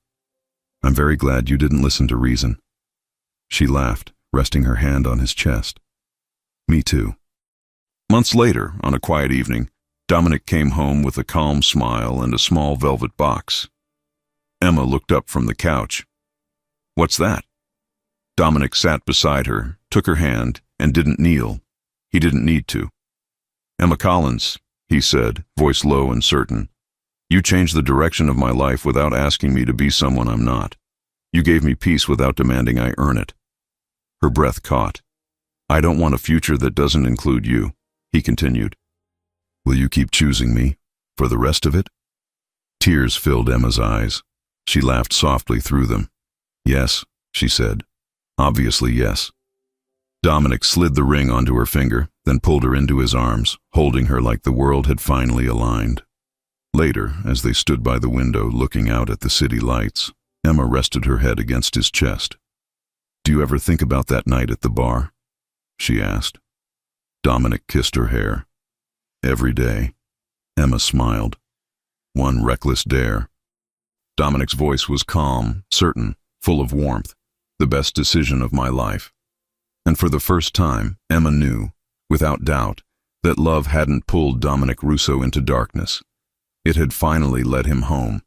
"I'm very glad you didn't listen to reason." She laughed, resting her hand on his chest. "Me too." Months later, on a quiet evening, Dominic came home with a calm smile and a small velvet box. Emma looked up from the couch. "What's that?" Dominic sat beside her, took her hand, and didn't kneel. He didn't need to. "Emma Collins," he said, voice low and certain. "You changed the direction of my life without asking me to be someone I'm not. You gave me peace without demanding I earn it." Her breath caught. "I don't want a future that doesn't include you," he continued. "Will you keep choosing me for the rest of it?" Tears filled Emma's eyes. She laughed softly through them. "Yes," she said. "Obviously, yes." Dominic slid the ring onto her finger, then pulled her into his arms, holding her like the world had finally aligned. Later, as they stood by the window looking out at the city lights, Emma rested her head against his chest. "Do you ever think about that night at the bar?" she asked. Dominic kissed her hair. "Every day." Emma smiled. "One reckless dare." Dominic's voice was calm, certain, full of warmth. "The best decision of my life." And for the first time, Emma knew, without doubt, that love hadn't pulled Dominic Russo into darkness. It had finally led him home,